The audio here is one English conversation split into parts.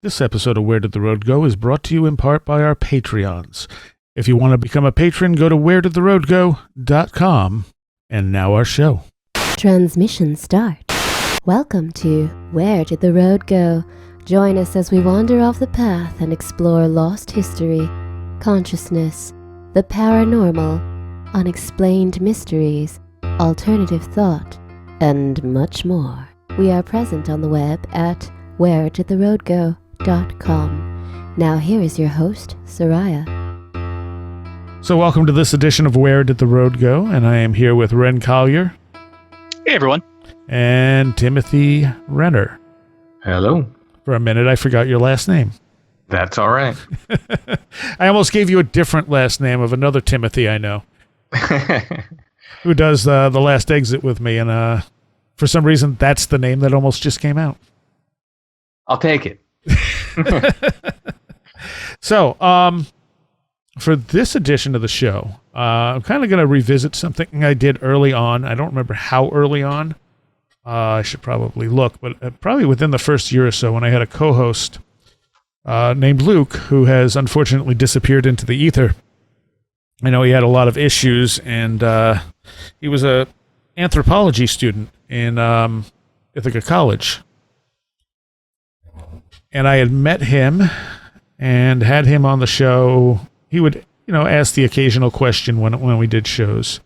This episode of Where Did the Road Go is brought to you in part by our Patreons. If you want to become a patron, go to wheredidtheroadgo.com. And now our show. Transmission start. Welcome to Where Did the Road Go? Join us as we wander off the path and explore lost history, consciousness, the paranormal, unexplained mysteries, alternative thought, and much more. We are present on the web at wheredidtheroadgo.com. Now here is your host, Seriah. So welcome to this edition of Where Did the Road Go? And I am here with Ren Collier. Hey, everyone. And Timothy Renner. Hello. For a minute, I forgot your last name. That's all right. I almost gave you a different last name of another Timothy I know. Who does the last exit with me. And for some reason, that's the name that almost just came out. I'll take it. So, for this edition of the show, I'm kind of going to revisit something I did early on. I don't remember how early on. I should probably look, but probably within the first year or so when I had a co-host named Luke, who has unfortunately disappeared into the ether. I know he had a lot of issues, and he was a anthropology student in Ithaca College. And I had met him and had him on the show. He would, ask the occasional question when we did shows.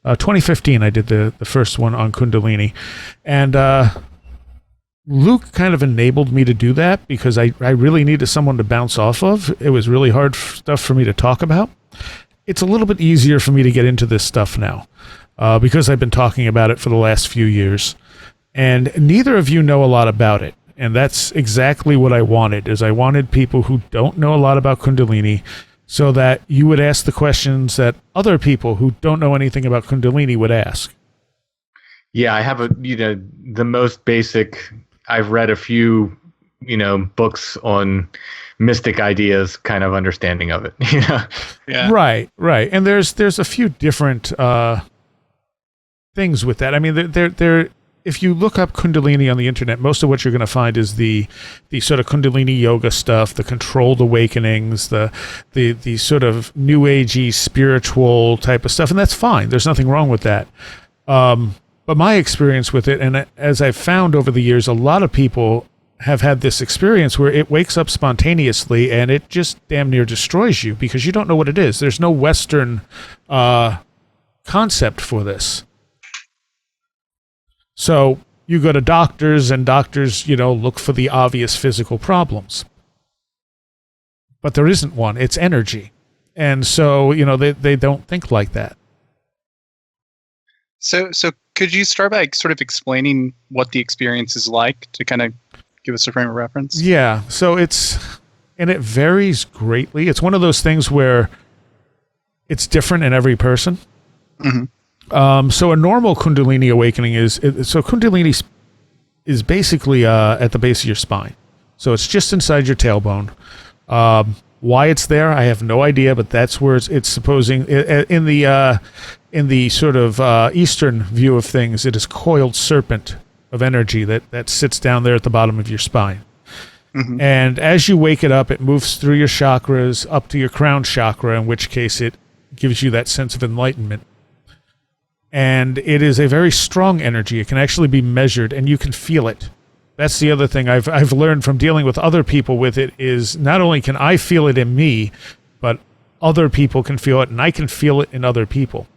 2015, I did the first one on Kundalini. And Luke kind of enabled me to do that because I really needed someone to bounce off of. It was really hard stuff for me to talk about. It's a little bit easier for me to get into this stuff now because I've been talking about it for the last few years. And neither of you know a lot about it. And that's exactly what I wanted, is I wanted people who don't know a lot about Kundalini so that you would ask the questions that other people who don't know anything about Kundalini would ask. Yeah, I have the most basic, I've read a few, books on mystic ideas kind of understanding of it. Yeah. Right. And there's a few different things with that. I mean, they're if you look up Kundalini on the internet, most of what you're going to find is the sort of Kundalini yoga stuff, the controlled awakenings, the sort of new agey spiritual type of stuff, and that's fine. There's nothing wrong with that. But my experience with it, and as I've found over the years, a lot of people have had this experience where it wakes up spontaneously and it just damn near destroys you because you don't know what it is. There's no Western concept for this. So you go to doctors, and doctors, look for the obvious physical problems. But there isn't one. It's energy. And so, they don't think like that. So could you start by sort of explaining what the experience is like to kind of give us a frame of reference? Yeah. So it varies greatly. It's one of those things where it's different in every person. Mm-hmm. So a normal Kundalini awakening Kundalini is basically at the base of your spine. So it's just inside your tailbone. Why it's there, I have no idea, but that's where it's supposing in the sort of Eastern view of things, it is coiled serpent of energy that sits down there at the bottom of your spine. Mm-hmm. And as you wake it up, it moves through your chakras up to your crown chakra, in which case it gives you that sense of enlightenment. And it is a very strong energy. It can actually be measured, and you can feel it. That's the other thing I've learned from dealing with other people with it is not only can I feel it in me, but other people can feel it, and I can feel it in other people.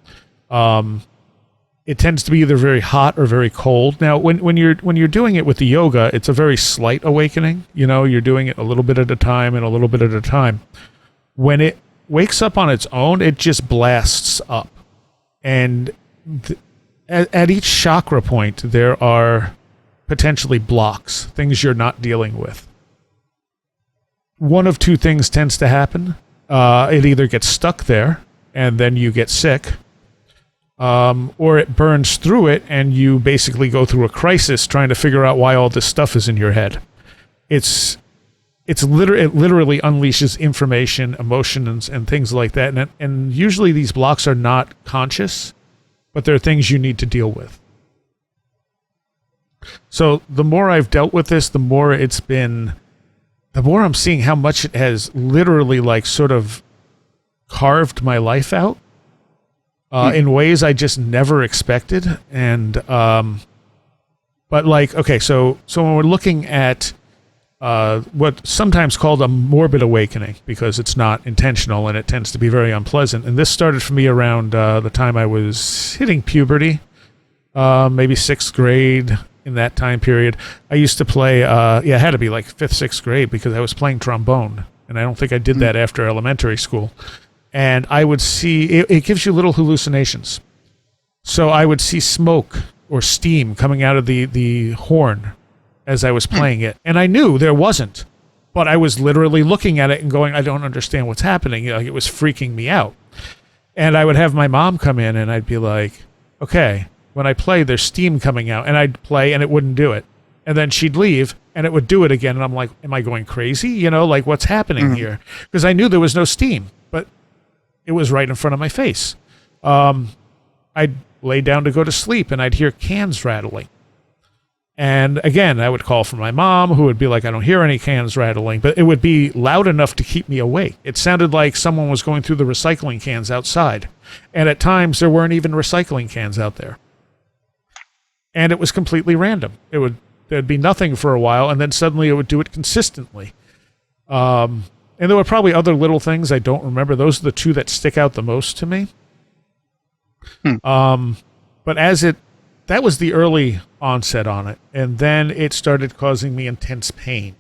It tends to be either very hot or very cold. Now, when you're doing it with the yoga, it's a very slight awakening. You're doing it a little bit at a time and a little bit at a time. When it wakes up on its own, it just blasts up, and at each chakra point, there are potentially blocks, things you're not dealing with. One of two things tends to happen. It either gets stuck there, and then you get sick, or it burns through it, and you basically go through a crisis trying to figure out why all this stuff is in your head. It literally unleashes information, emotions, and things like that. And usually these blocks are not conscious, but there are things you need to deal with. So the more I've dealt with this, the more it's been the more I'm seeing how much it has literally like sort of carved my life out in ways I just never expected. And, but like, okay, so when we're looking at what's sometimes called a morbid awakening, because it's not intentional and it tends to be very unpleasant. And this started for me around the time I was hitting puberty, maybe 6th grade. In that time period, I used to play, it had to be like 5th, 6th grade, because I was playing trombone. And I don't think I did that after elementary school. And I would see, it gives you little hallucinations. So I would see smoke or steam coming out of the horn as I was playing it. And I knew there wasn't. But I was literally looking at it and going, I don't understand what's happening. Like, it was freaking me out. And I would have my mom come in and I'd be like, okay, when I play, there's steam coming out. And I'd play and it wouldn't do it. And then she'd leave and it would do it again. And I'm like, am I going crazy? You know, like, what's happening here? Because I knew there was no steam, but it was right in front of my face. I'd lay down to go to sleep and I'd hear cans rattling. And again, I would call for my mom, who would be like, I don't hear any cans rattling, but it would be loud enough to keep me awake. It sounded like someone was going through the recycling cans outside. And at times there weren't even recycling cans out there. And it was completely random. There'd be nothing for a while, and then suddenly it would do it consistently. And there were probably other little things I don't remember. Those are the two that stick out the most to me. But that was the early onset on it. And then it started causing me intense pain.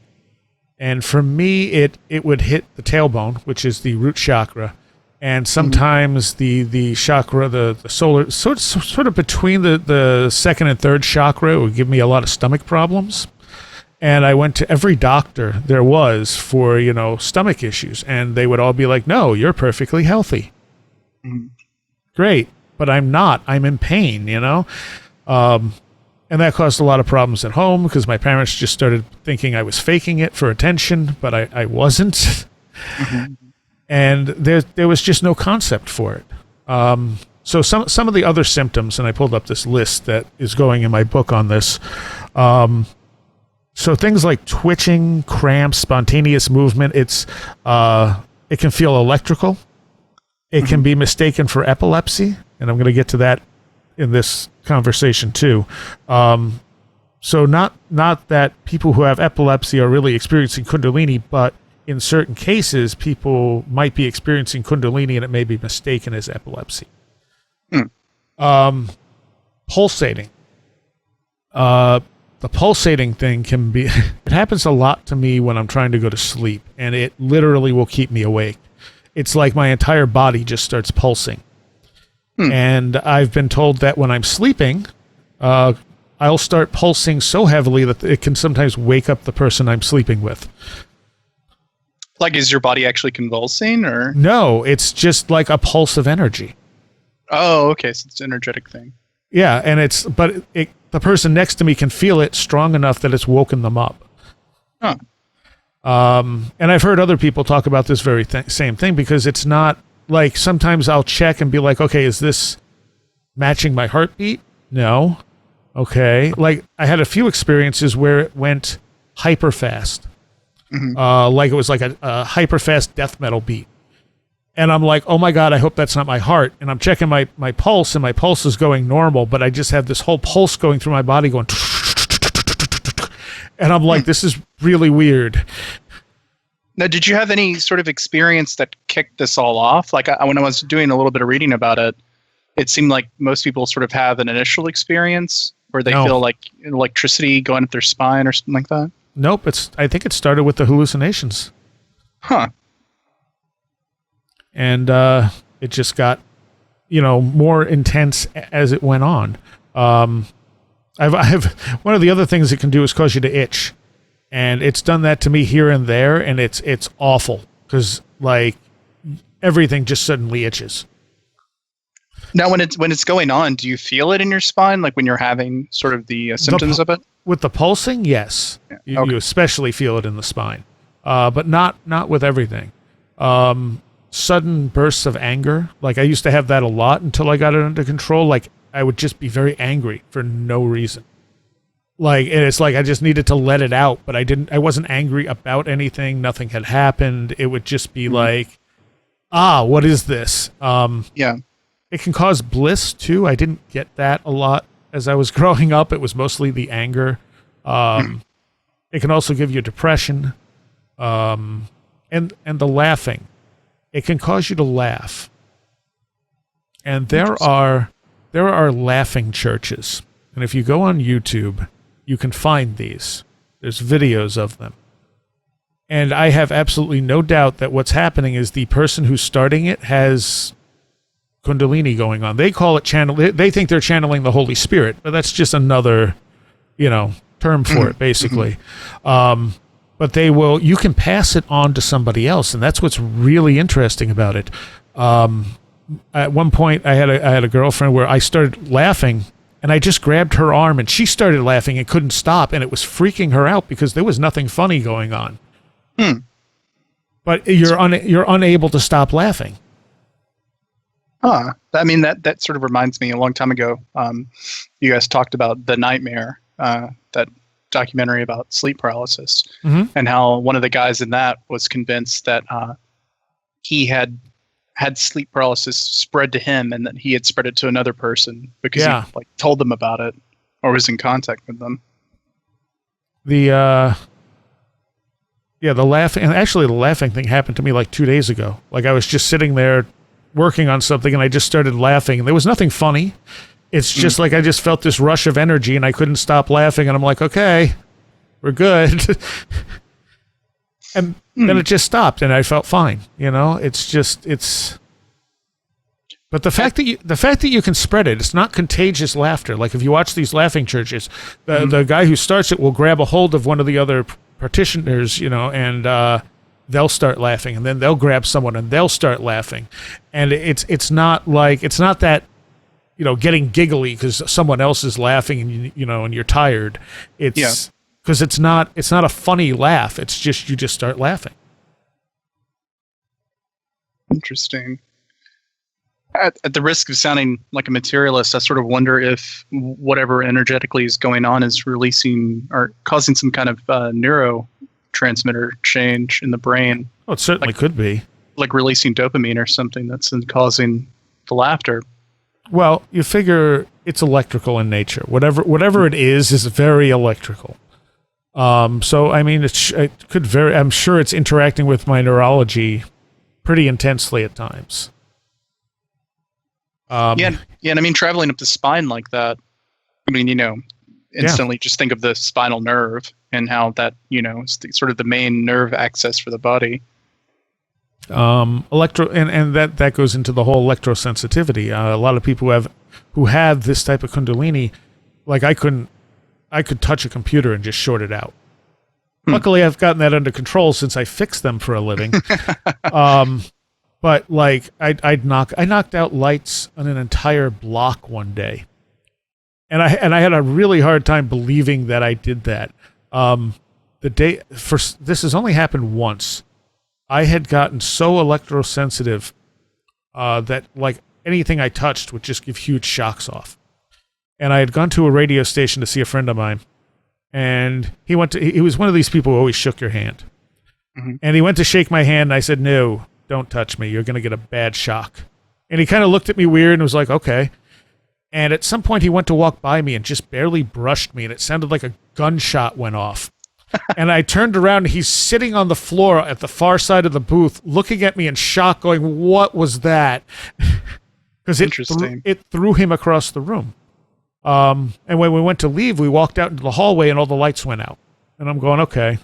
And for me, it would hit the tailbone, which is the root chakra. And sometimes the chakra, the solar, sort of between the second and third chakra, it would give me a lot of stomach problems. And I went to every doctor there was for, stomach issues. And they would all be like, no, you're perfectly healthy. Great. But I'm not. I'm in pain, And that caused a lot of problems at home because my parents just started thinking I was faking it for attention, but I wasn't. And there was just no concept for it. So some of the other symptoms, and I pulled up this list that is going in my book on this. So things like twitching, cramps, spontaneous movement, it can feel electrical. It can be mistaken for epilepsy, and I'm going to get to that in this conversation too. So not that people who have epilepsy are really experiencing Kundalini, but in certain cases, people might be experiencing Kundalini and it may be mistaken as epilepsy. Pulsating. The pulsating thing can be, it happens a lot to me when I'm trying to go to sleep, and it literally will keep me awake. It's like my entire body just starts pulsing. And I've been told that when I'm sleeping, I'll start pulsing so heavily that it can sometimes wake up the person I'm sleeping with. Like, is your body actually convulsing, or? No, it's just like a pulse of energy. Oh, okay. So it's an energetic thing. Yeah, and the person next to me can feel it strong enough that it's woken them up. Huh. And I've heard other people talk about this very same thing, because it's not like, sometimes I'll check and be like, okay, is this matching my heartbeat? No. Okay. Like, I had a few experiences where it went hyper fast. Like it was like a hyper fast death metal beat. And I'm like, oh my God, I hope that's not my heart. And I'm checking my pulse, and my pulse is going normal, but I just have this whole pulse going through my body going, and I'm like, this is really weird. Now, did you have any sort of experience that kicked this all off? Like, when I was doing a little bit of reading about it, it seemed like most people sort of have an initial experience where they feel like electricity going up their spine or something like that. Nope. I think it started with the hallucinations. Huh. And it just got, more intense as it went on. I've one of the other things it can do is cause you to itch, and it's done that to me here and there, and it's awful because like everything just suddenly itches. Now, when it's going on, do you feel it in your spine, like when you're having sort of the symptoms of it? With the pulsing, yes. Yeah. You especially feel it in the spine, but not with everything. Sudden bursts of anger, like I used to have that a lot until I got it under control. Like I would just be very angry for no reason. Like, and it's like I just needed to let it out, but I wasn't angry about anything. Nothing had happened. It would just be like, what is this? Yeah. It can cause bliss too. I didn't get that a lot as I was growing up. It was mostly the anger. It can also give you depression. And the laughing. It can cause you to laugh. And there are laughing churches. And if you go on YouTube, you can find these. There's videos of them. And I have absolutely no doubt that what's happening is the person who's starting it has Kundalini going on. They call it channel. They think they're channeling the Holy Spirit, but that's just another, term for it, basically. But you can pass it on to somebody else, and that's what's really interesting about it. At one point, I had a girlfriend where I started laughing, and I just grabbed her arm, and she started laughing and couldn't stop, and it was freaking her out because there was nothing funny going on. But you're unable to stop laughing. I mean, that sort of reminds me, a long time ago, you guys talked about The Nightmare, that documentary about sleep paralysis, and how one of the guys in that was convinced that he had sleep paralysis spread to him, and that he had spread it to another person because he told them about it or was in contact with them. The laughing, and actually the laughing thing happened to me like 2 days ago. Like, I was just sitting there working on something, and I just started laughing, and there was nothing funny. It's just like I just felt this rush of energy, and I couldn't stop laughing, and I'm like, okay, we're good. And then it just stopped, and I felt fine. But the fact that you can spread it, it's not contagious laughter. Like, if you watch these laughing churches, the guy who starts it will grab a hold of one of the other practitioners, and they'll start laughing, and then they'll grab someone and they'll start laughing. And it's not that, getting giggly because someone else is laughing and and you're tired. It's because it's not a funny laugh. It's just, you just start laughing. Interesting. At the risk of sounding like a materialist, I sort of wonder if whatever energetically is going on is releasing or causing some kind of neurotransmitter change in the brain. Oh, it certainly could be. Like releasing dopamine or something that's causing the laughter. Well, you figure it's electrical in nature. Whatever it is very electrical. So, I mean, it could I'm sure it's interacting with my neurology pretty intensely at times. And I mean, traveling up the spine like that, I mean, instantly just think of the spinal nerve and how that, is sort of the main nerve access for the body. And that goes into the whole electrosensitivity. A lot of people who have this type of Kundalini, like I could touch a computer and just short it out. Luckily, I've gotten that under control since I fix them for a living. But like I knocked out lights on an entire block one day, and I had a really hard time believing that I did that. This has only happened once. I had gotten so electrosensitive that like anything I touched would just give huge shocks off. And I had gone to a radio station to see a friend of mine, and he was one of these people who always shook your hand. And he went to shake my hand, and I said, "No, don't touch me. You're going to get a bad shock." And he kind of looked at me weird and was like, "Okay." And at some point he went to walk by me and just barely brushed me, and it sounded like a gunshot went off. And I turned around, and he's sitting on the floor at the far side of the booth looking at me in shock, going, "What was that?" Because it threw him across the room. And when we went to leave, we walked out into the hallway and all the lights went out. And I'm going, okay,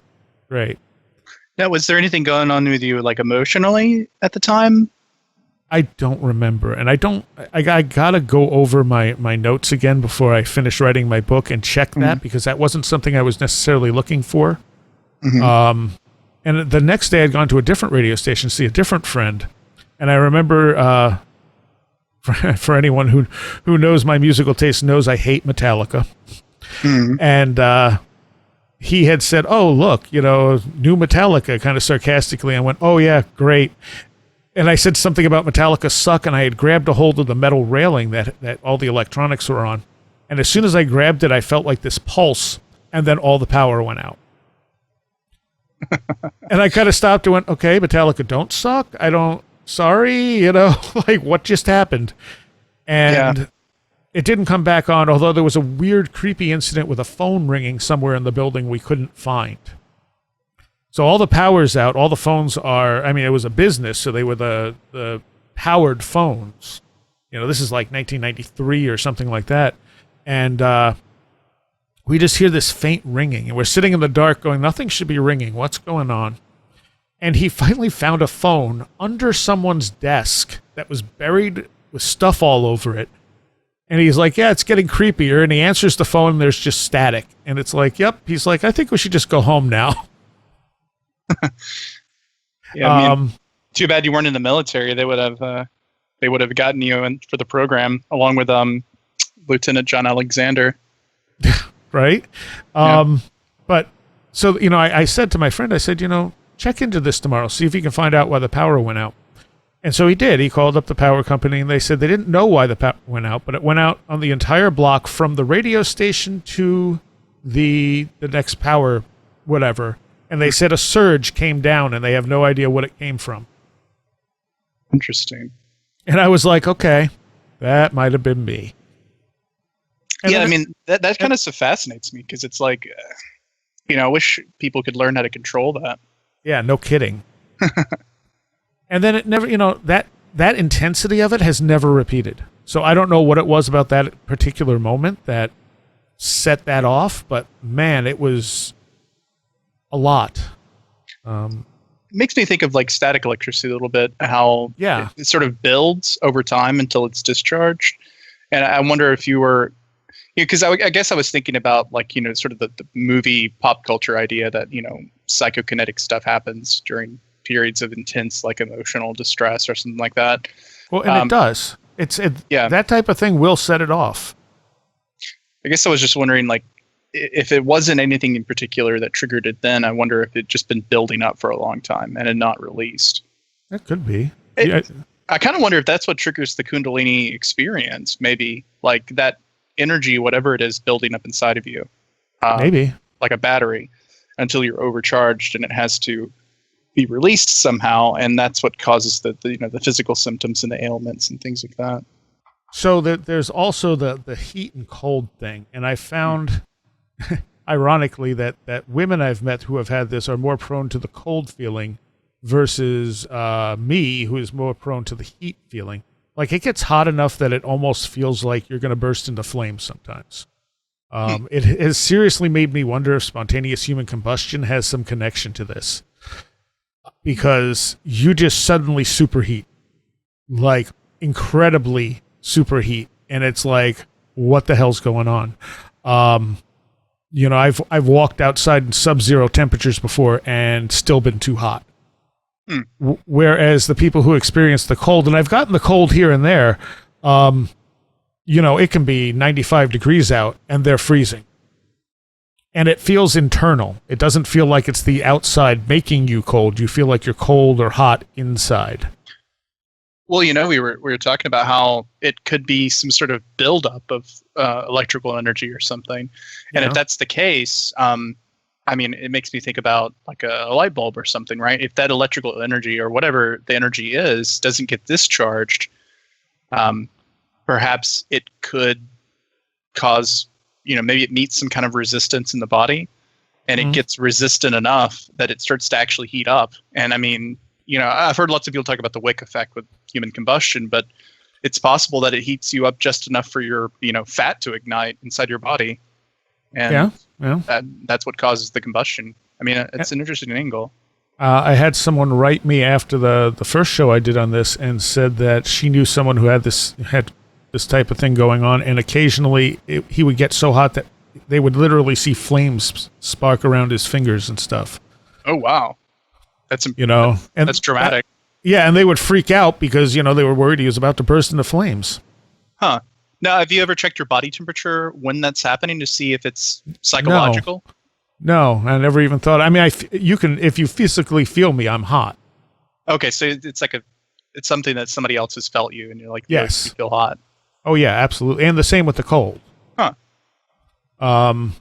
great. Now, was there anything going on with you, like emotionally at the time? I don't remember. And I got to go over my notes again before I finish writing my book and check that, because that wasn't something I was necessarily looking for. And the next day I'd gone to a different radio station to see a different friend. And I remember, for anyone who knows my musical taste knows I hate Metallica. And he had said, "Oh, look, new Metallica," kind of sarcastically. I went, "Oh, yeah, great." And I said something about Metallica suck, and I had grabbed a hold of the metal railing that all the electronics were on. And as soon as I grabbed it, I felt like this pulse, and then all the power went out. And I kind of stopped and went, okay, Metallica don't suck. Sorry, like what just happened? And it didn't come back on, although there was a weird, creepy incident with a phone ringing somewhere in the building we couldn't find. So all the power's out. All the phones are, it was a business, so they were the powered phones. This is like 1993 or something like that. And we just hear this faint ringing, and we're sitting in the dark going, nothing should be ringing. What's going on? And he finally found a phone under someone's desk that was buried with stuff all over it. And he's like, yeah, it's getting creepier. And he answers the phone, and there's just static. And it's like, yep. He's like, I think we should just go home now. Yeah, too bad you weren't in the military. They would have gotten you in for the program along with Lieutenant John Alexander. Right? Yeah. But so, I said to my friend, I said, check into this tomorrow, see if you can find out why the power went out. And so he did. He called up the power company, and they said they didn't know why the power went out, but it went out on the entire block from the radio station to the next power, whatever. And they said a surge came down, and they have no idea what it came from. Interesting. And I was like, okay, that might have been me. And that kind of fascinates me, because it's like, I wish people could learn how to control that. Yeah, no kidding. And then it never, that intensity of it has never repeated. So I don't know what it was about that particular moment that set that off, but man, it was a lot. It makes me think of like static electricity a little bit, how it sort of builds over time until it's discharged. And I wonder if you were, because I guess I was thinking about like, sort of the movie pop culture idea that, psychokinetic stuff happens during periods of intense like emotional distress or something like that. Well, and it does. That type of thing will set it off. I guess I was just wondering, like, if it wasn't anything in particular that triggered it then, I wonder if it just been building up for a long time and had not released. That could be. I kind of wonder if that's what triggers the Kundalini experience, maybe, like that energy, whatever it is, building up inside of you. Maybe. Like a battery, until you're overcharged and it has to be released somehow, and that's what causes the physical symptoms and the ailments and things like that. So there's also the heat and cold thing, and I found, ironically, that women I've met who have had this are more prone to the cold feeling versus me, who is more prone to the heat feeling. Like it gets hot enough that it almost feels like you're going to burst into flames sometimes. It has seriously made me wonder if spontaneous human combustion has some connection to this. Because you just suddenly superheat, like incredibly superheat, and it's like, what the hell's going on? I've walked outside in sub-zero temperatures before and still been too hot. Whereas the people who experience the cold, and I've gotten the cold here and there, it can be 95 degrees out and they're freezing. And it feels internal. It doesn't feel like it's the outside making you cold. You feel like you're cold or hot inside. Well, we were talking about how it could be some sort of buildup of electrical energy or something. And if that's the case, it makes me think about like a light bulb or something, right? If that electrical energy or whatever the energy is doesn't get discharged, perhaps it could cause, maybe it meets some kind of resistance in the body, and it gets resistant enough that it starts to actually heat up. And I've heard lots of people talk about the wick effect with human combustion, but it's possible that it heats you up just enough for your, fat to ignite inside your body. And that's what causes the combustion. It's an interesting angle. I had someone write me after the first show I did on this and said that she knew someone who had this type of thing going on, and occasionally he would get so hot that they would literally see flames spark around his fingers and stuff. Oh wow, that's and that's dramatic. And they would freak out because they were worried he was about to burst into flames. Huh. Now, have you ever checked your body temperature when that's happening to see if it's psychological? No, I never even thought. If you physically feel me, I'm hot. Okay, so it's like it's something that somebody else has felt you, and you're like, yes, you feel hot. Oh yeah, absolutely, and the same with the cold. Huh. And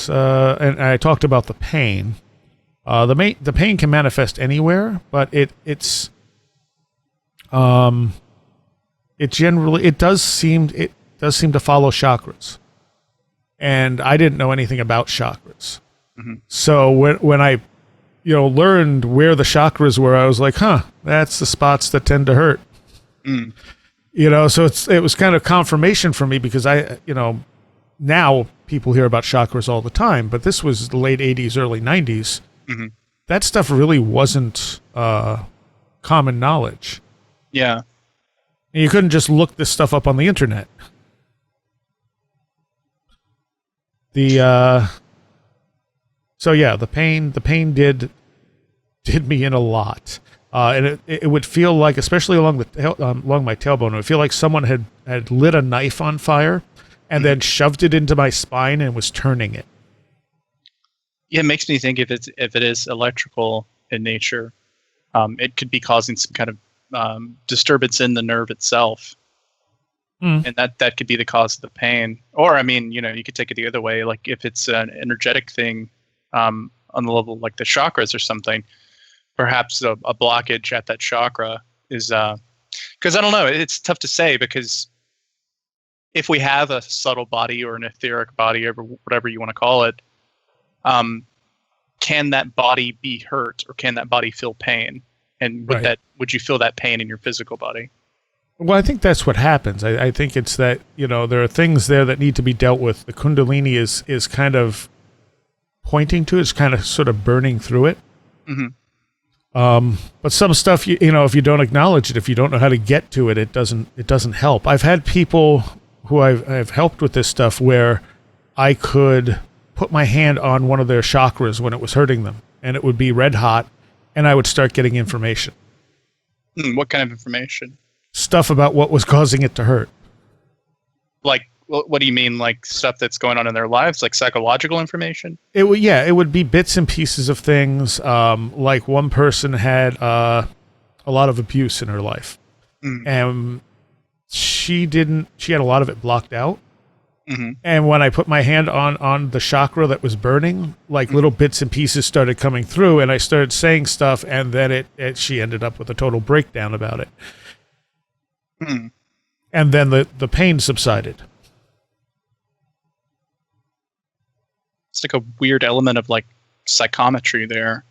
I talked about the pain. The pain can manifest anywhere, but it does seem to follow chakras. And I didn't know anything about chakras. Mm-hmm. So when I learned where the chakras were, I was like, that's the spots that tend to hurt. Mm. So it was kind of confirmation for me, because now people hear about chakras all the time, but this was the late 80s, early 90s. Mm-hmm. That stuff really wasn't common knowledge. Yeah. And you couldn't just look this stuff up on the internet. The pain did me in a lot. And it would feel like, especially along my tailbone, it would feel like someone had lit a knife on fire and then shoved it into my spine and was turning it. Yeah, it makes me think if it is electrical in nature, it could be causing some kind of disturbance in the nerve itself. And that could be the cause of the pain. Or, you could take it the other way. Like if it's an energetic thing on the level like the chakras or something, perhaps a blockage at that chakra is... Because I don't know, it's tough to say, because if we have a subtle body or an etheric body or whatever you want to call it, can that body be hurt, or can that body feel pain? And would you feel that pain in your physical body? Well, I think that's what happens. I think it's that, there are things there that need to be dealt with. The Kundalini is kind of pointing to, it's kind of sort of burning through it. Mm-hmm. But some stuff, if you don't acknowledge it, if you don't know how to get to it, it doesn't help. I've had people who I've helped with this stuff where I could put my hand on one of their chakras when it was hurting them, and it would be red hot, and I would start getting information. What kind of information? Stuff about what was causing it to hurt. Like, what do you mean? Like stuff that's going on in their lives, like psychological information? It would be bits and pieces of things. Like one person had a lot of abuse in her life, and she had a lot of it blocked out. Mm-hmm. And when I put my hand on the chakra that was burning, like little bits and pieces started coming through, and I started saying stuff, and then she ended up with a total breakdown about it. Mm. And then the pain subsided. It's like a weird element of like psychometry there.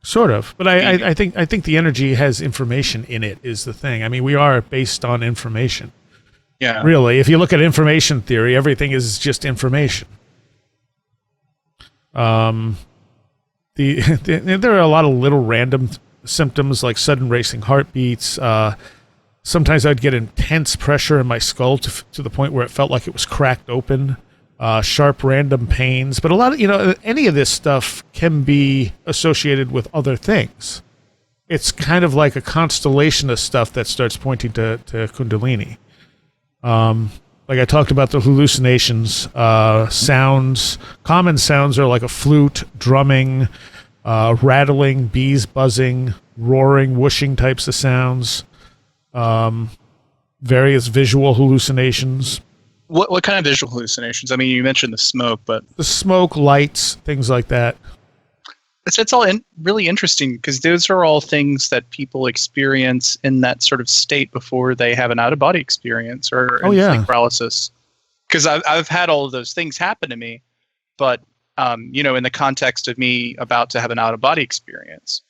Sort of, but I think the energy has information in it is the thing. We are based on information. Yeah. Really, if you look at information theory, everything is just information. There are a lot of little random symptoms like sudden racing heartbeats. Sometimes I'd get intense pressure in my skull to the point where it felt like it was cracked open. Sharp random pains, but a lot of any of this stuff can be associated with other things. It's kind of like a constellation of stuff that starts pointing to Kundalini. Like I talked about the hallucinations, sounds. Common sounds are like a flute, drumming, rattling, bees buzzing, roaring, whooshing types of sounds. Various visual hallucinations. What kind of visual hallucinations? You mentioned the smoke, but... The smoke, lights, things like that. It's all really interesting, because those are all things that people experience in that sort of state before they have an out-of-body experience or sleep paralysis. Because I've had all of those things happen to me, but, in the context of me about to have an out-of-body experience.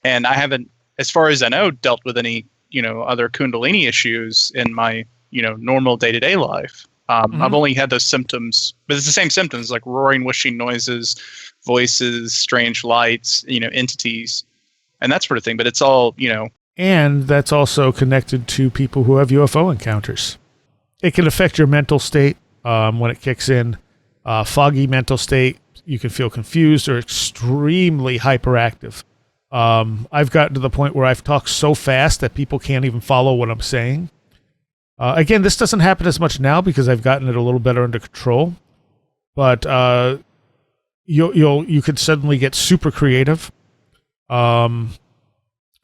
And I haven't, as far as I know, dealt with any, other Kundalini issues in my, normal day-to-day life. I've only had those symptoms, but it's the same symptoms, like roaring, whooshing noises, voices, strange lights, entities, and that sort of thing. But it's all, And that's also connected to people who have UFO encounters. It can affect your mental state when it kicks in. Foggy mental state, you can feel confused or extremely hyperactive. I've gotten to the point where I've talked so fast that people can't even follow what I'm saying. Again, this doesn't happen as much now because I've gotten it a little better under control. But you could suddenly get super creative.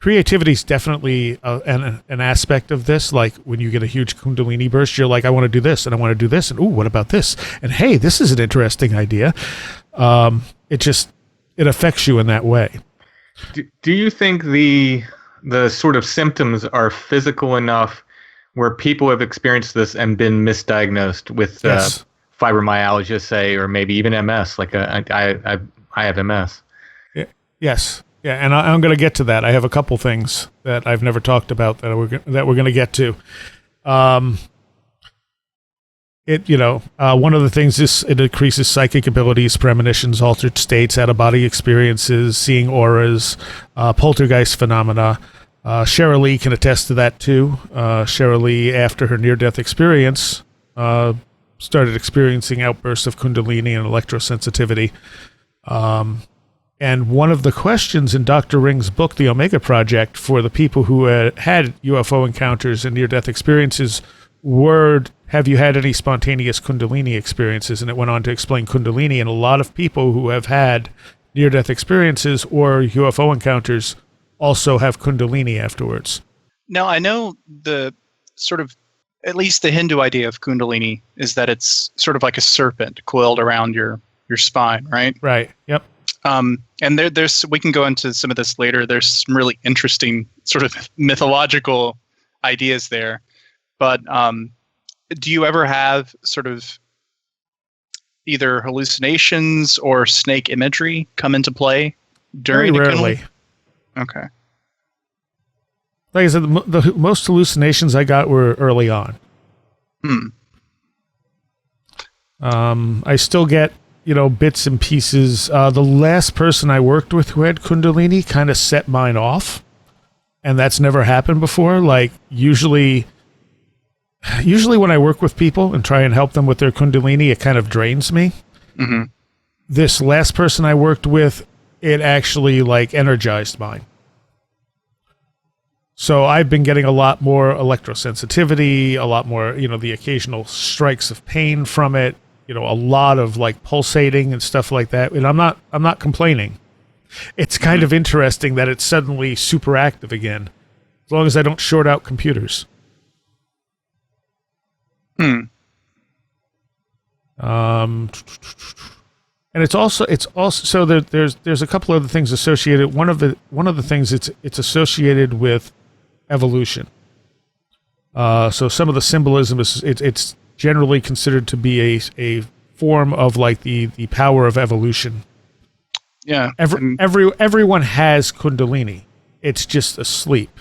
creativity is definitely an aspect of this. Like when you get a huge Kundalini burst, you're like, I want to do this and I want to do this. And ooh, what about this? And hey, this is an interesting idea. It affects you in that way. Do you think the sort of symptoms are physical enough where people have experienced this and been misdiagnosed with Yes. Fibromyalgia, say, or maybe even MS? Like I have MS. Yeah. Yes. Yeah, and I'm going to get to that. I have a couple things that I've never talked about that we're going to get to. One of the things is it increases psychic abilities, premonitions, altered states, out-of-body experiences, seeing auras, poltergeist phenomena. Sheryl Lee can attest to that too. Sheryl Lee, after her near-death experience, started experiencing outbursts of Kundalini and electrosensitivity. And one of the questions in Dr. Ring's book, The Omega Project, for the people who had UFO encounters and near-death experiences were, have you had any spontaneous Kundalini experiences? And it went on to explain Kundalini. And a lot of people who have had near-death experiences or UFO encounters also have Kundalini afterwards. Now, I know the sort of, at least the Hindu idea of Kundalini is that it's sort of like a serpent coiled around your spine, right? Right, yep. And there's we can go into some of this later. There's some really interesting sort of mythological ideas there. But do you ever have sort of either hallucinations or snake imagery come into play during Very rarely. Okay. Like I said, the most hallucinations I got were early on. I still get, bits and pieces. The last person I worked with who had Kundalini kind of set mine off, and that's never happened before. Like usually when I work with people and try and help them with their Kundalini, it kind of drains me. Mm-hmm. This last person I worked with, it actually like energized mine. So I've been getting a lot more electrosensitivity, a lot more, the occasional strikes of pain from it, a lot of like pulsating and stuff like that. And I'm not complaining. It's kind of interesting that it's suddenly super active again, as long as I don't short out computers. And it's also so there's a couple other things associated. One of the things it's associated with evolution. So some of the symbolism is it's generally considered to be a form of like the power of evolution. Yeah. Everyone has Kundalini. It's just asleep.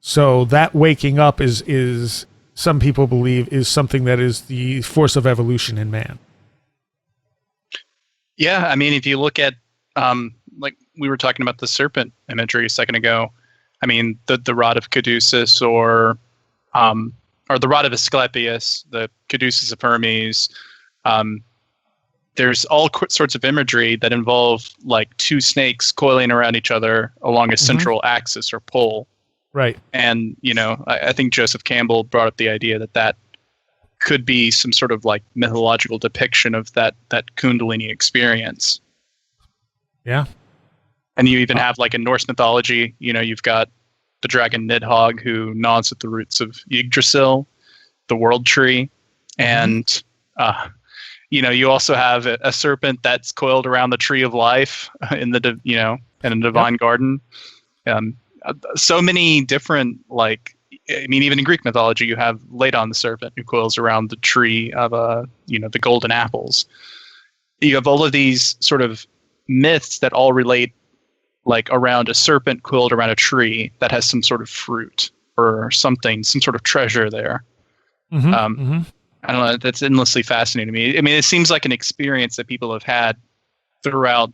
So that waking up is some people believe is something that is the force of evolution in man. Yeah, I mean, if you look at, like we were talking about the serpent imagery a second ago, I mean, the rod of Caduceus or the rod of Asclepius, the Caduceus of Hermes, there's all sorts of imagery that involve like two snakes coiling around each other along a central axis or pole. Right. And, I think Joseph Campbell brought up the idea that could be some sort of like mythological depiction of that Kundalini experience. Yeah. And you even have like in Norse mythology, you've got the dragon Nidhogg who gnaws at the roots of Yggdrasil, the world tree. And, you also have a serpent that's coiled around the tree of life in the, in a divine garden. So many different, like, I mean, even in Greek mythology, you have Ladon the serpent who coils around the tree of, the golden apples. You have all of these sort of myths that all relate like around a serpent coiled around a tree that has some sort of fruit or something, some sort of treasure there. I don't know. That's endlessly fascinating to me. I mean, it seems like an experience that people have had throughout,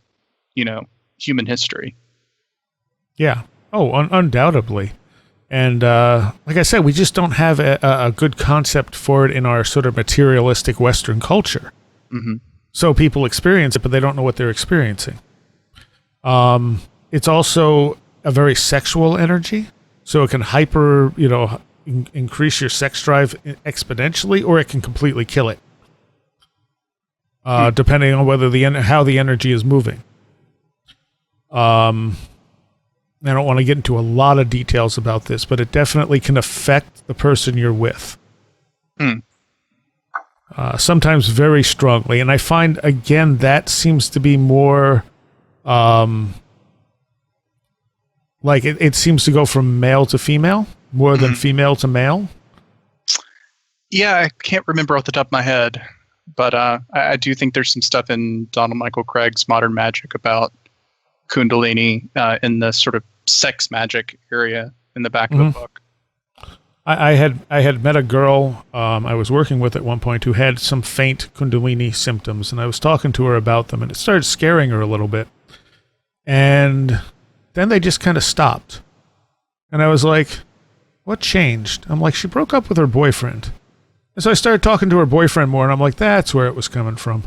human history. Yeah. Oh, undoubtedly. And like I said, we just don't have a good concept for it in our sort of materialistic Western culture. So people experience it, but they don't know what they're experiencing. It's also a very sexual energy, so it can increase your sex drive exponentially, or it can completely kill it, depending on whether how the energy is moving. I don't want to get into a lot of details about this, but it definitely can affect the person you're with. Sometimes very strongly. And I find, again, that seems to be more, like it seems to go from male to female more than female to male. Yeah, I can't remember off the top of my head, but I do think there's some stuff in Donald Michael Craig's Modern Magic about Kundalini in the sort of sex magic area in the back of the book. I had met a girl I was working with at one point who had some faint Kundalini symptoms, and I was talking to her about them, and it started scaring her a little bit. And then they just kind of stopped. And I was like, what changed? I'm like, she broke up with her boyfriend. And so I started talking to her boyfriend more, and I'm like, that's where it was coming from.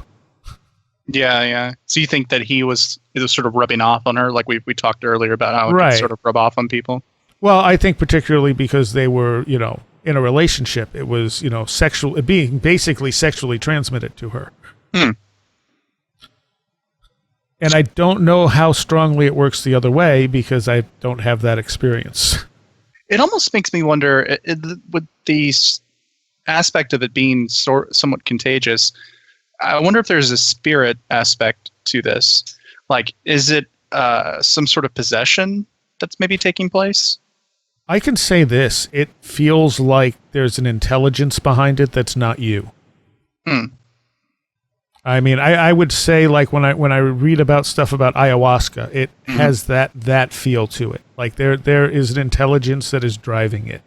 Yeah. So you think that it was sort of rubbing off on her, like we talked earlier about how it Right. can sort of rub off on people? Well, I think particularly because they were, in a relationship. It was, being basically sexually transmitted to her. And I don't know how strongly it works the other way because I don't have that experience. It almost makes me wonder, with the aspect of it being somewhat contagious, I wonder if there's a spirit aspect to this. Like, is it some sort of possession that's maybe taking place? I can say this. It feels like there's an intelligence behind it that's not you. I mean, I would say, like, when I read about stuff about ayahuasca, it has that feel to it. Like there is an intelligence that is driving it.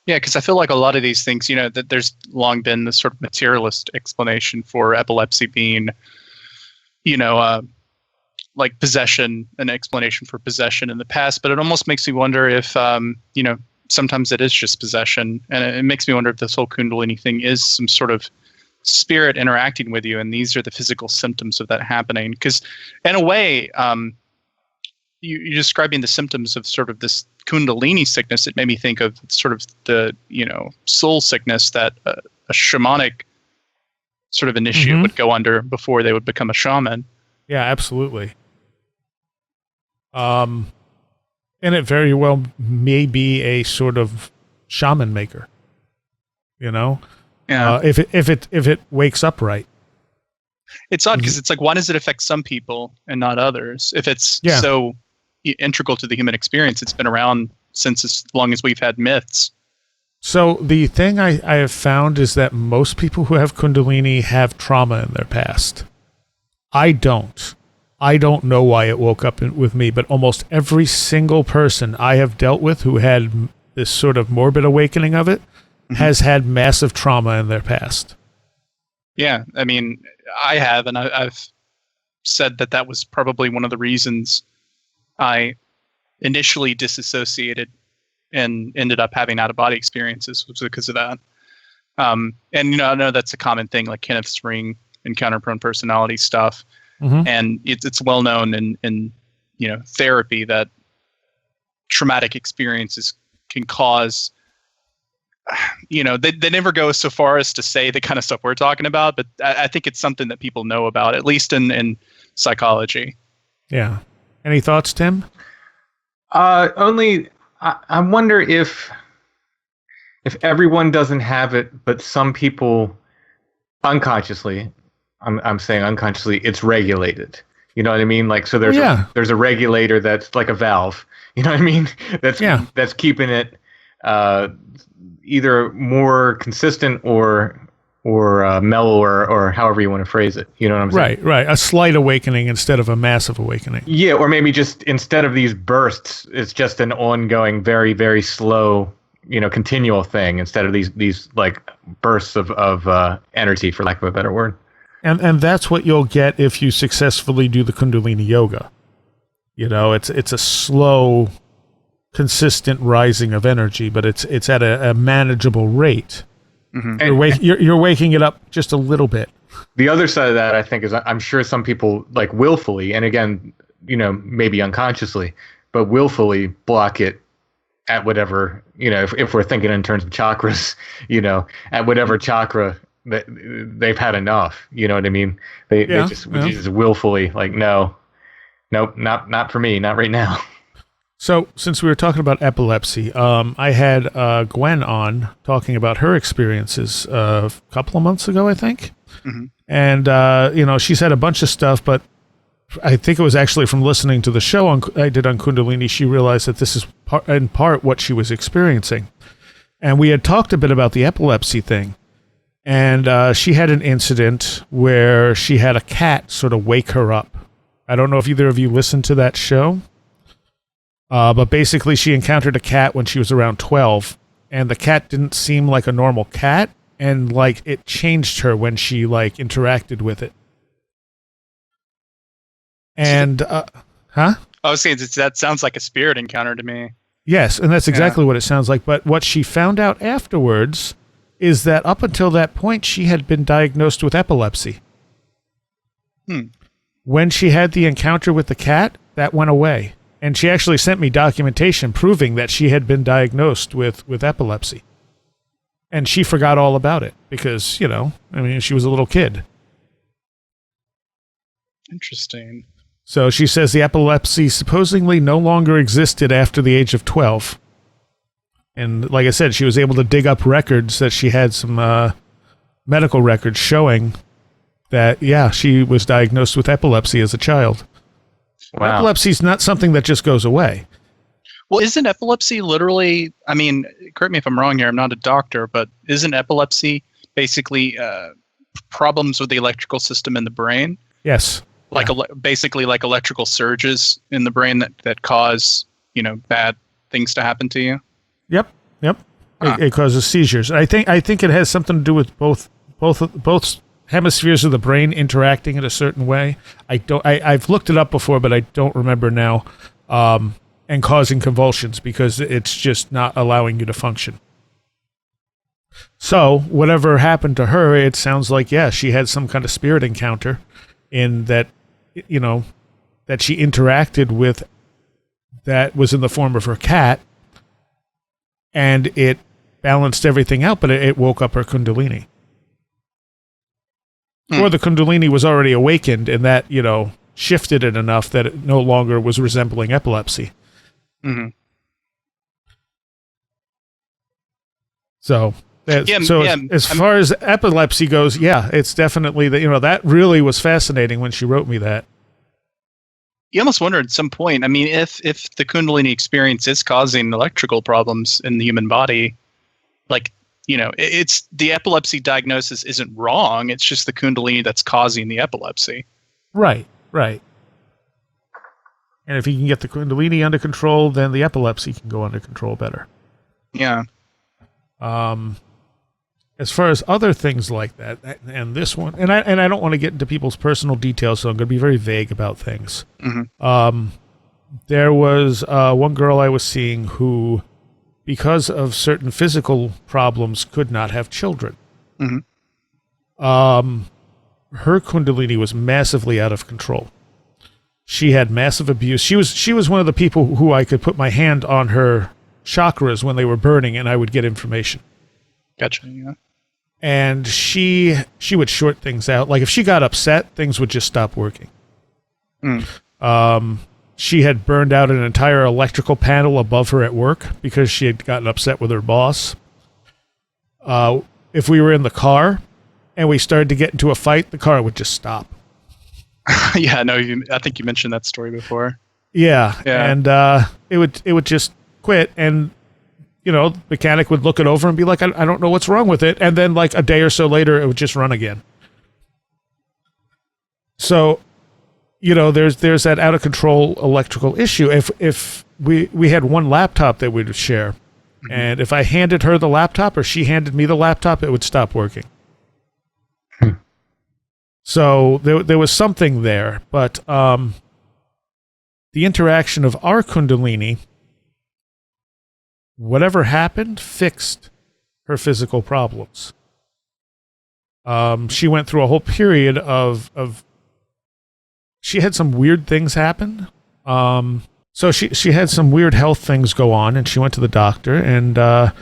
Yeah, because I feel like a lot of these things, that there's long been this sort of materialist explanation for epilepsy being, like possession, an explanation for possession in the past. But it almost makes me wonder if, sometimes it is just possession. And it makes me wonder if this whole Kundalini thing is some sort of spirit interacting with you. And these are the physical symptoms of that happening. Because in a way, you're describing the symptoms of sort of this Kundalini sickness. It made me think of sort of the, soul sickness that a shamanic sort of initiate would go under before they would become a shaman. Yeah, absolutely. And it very well may be a sort of shaman maker, Yeah. if it wakes up right. It's odd because it's like, why does it affect some people and not others? If it's so integral to the human experience, it's been around since as long as we've had myths. So the thing I have found is that most people who have Kundalini have trauma in their past. I don't know why it woke up with me, but almost every single person I have dealt with who had this sort of morbid awakening of it has had massive trauma in their past. Yeah, I mean, I have, and I've said that was probably one of the reasons I initially disassociated and ended up having out-of-body experiences, was because of that. And I know that's a common thing, like Kenneth's ring, encounter-prone personality stuff. And it's well known in therapy that traumatic experiences can cause, they never go so far as to say the kind of stuff we're talking about, but I think it's something that people know about, at least in psychology. Yeah. Any thoughts, Tim? Only I wonder if everyone doesn't have it, but some people unconsciously. I'm saying unconsciously, it's regulated. You know what I mean? Like, so there's a regulator that's like a valve. You know what I mean? That's keeping it either more consistent or mellower, or however you want to phrase it. You know what I'm saying? Right. A slight awakening instead of a massive awakening. Yeah, or maybe just instead of these bursts, it's just an ongoing, very, very slow, continual thing instead of these like bursts of energy, for lack of a better word. And that's what you'll get if you successfully do the Kundalini yoga. It's a slow, consistent rising of energy, but it's at a manageable rate. You're waking it up just a little bit. The other side of that, I think, is I'm sure some people, like, willfully, and again, maybe unconsciously, but willfully block it at whatever, if we're thinking in terms of chakras, at whatever chakra that they've had enough. You know what I mean? They just willfully, like, no, Nope, not for me, not right now. So, since we were talking about epilepsy, I had Gwen on talking about her experiences a couple of months ago, I think. Mm-hmm. And, she's had a bunch of stuff, but I think it was actually from listening to the show I did on Kundalini, she realized that this is in part what she was experiencing. And we had talked a bit about the epilepsy thing. And she had an incident where she had a cat sort of wake her up. I don't know if either of you listened to that show. But basically, she encountered a cat when she was around 12, and the cat didn't seem like a normal cat, and like it changed her when she like interacted with it. And I was saying that sounds like a spirit encounter to me. Yes, and that's exactly what it sounds like. But what she found out afterwards is that up until that point, she had been diagnosed with epilepsy. When she had the encounter with the cat, that went away. And she actually sent me documentation proving that she had been diagnosed with epilepsy. And she forgot all about it because, she was a little kid. Interesting. So she says the epilepsy supposedly no longer existed after the age of 12. And like I said, she was able to dig up records that she had some medical records showing that, she was diagnosed with epilepsy as a child. Wow. Epilepsy is not something that just goes away. Well, isn't epilepsy literally, correct me if I'm wrong here, I'm not a doctor, but isn't epilepsy basically problems with the electrical system in the brain? Yes. Basically like electrical surges in the brain that cause, bad things to happen to you? Yep. It causes seizures. I think it has something to do with both hemispheres of the brain interacting in a certain way. I've looked it up before, but I don't remember now. And causing convulsions because it's just not allowing you to function. So whatever happened to her, it sounds like, she had some kind of spirit encounter in that, that she interacted with that was in the form of her cat, and it balanced everything out, but it woke up her Kundalini. Or the Kundalini was already awakened, and that, shifted it enough that it no longer was resembling epilepsy. Mm-hmm. So, as far as epilepsy goes, it's definitely that. That really was fascinating when she wrote me that. You almost wonder at some point. If the Kundalini experience is causing electrical problems in the human body, it's the epilepsy diagnosis isn't wrong. It's just the Kundalini that's causing the epilepsy. Right. And if you can get the Kundalini under control, then the epilepsy can go under control better. Yeah. As far as other things like that, and this one, and I don't want to get into people's personal details, so I'm going to be very vague about things. Mm-hmm. There was one girl I was seeing who, because of certain physical problems, could not have children. Mm-hmm. Her Kundalini was massively out of control. She had massive abuse. She was one of the people who I could put my hand on her chakras when they were burning, and I would get information. Gotcha. Yeah. And she would short things out. Like if she got upset, things would just stop working. She had burned out an entire electrical panel above her at work because she had gotten upset with her boss. If we were in the car and we started to get into a fight, the car would just stop. Yeah, no, I think you mentioned that story before. Yeah. And it would just quit, and the mechanic would look it over and be like, I don't know what's wrong with it, and then like a day or so later, it would just run again. So, there's that out of control electrical issue. If we had one laptop that we would share, mm-hmm. and if I handed her the laptop or she handed me the laptop, it would stop working. So there was something there, but the interaction of our Kundalini, whatever happened, fixed her physical problems. She went through a whole period of she had some weird things happen. So she had some weird health things go on, and she went to the doctor, and the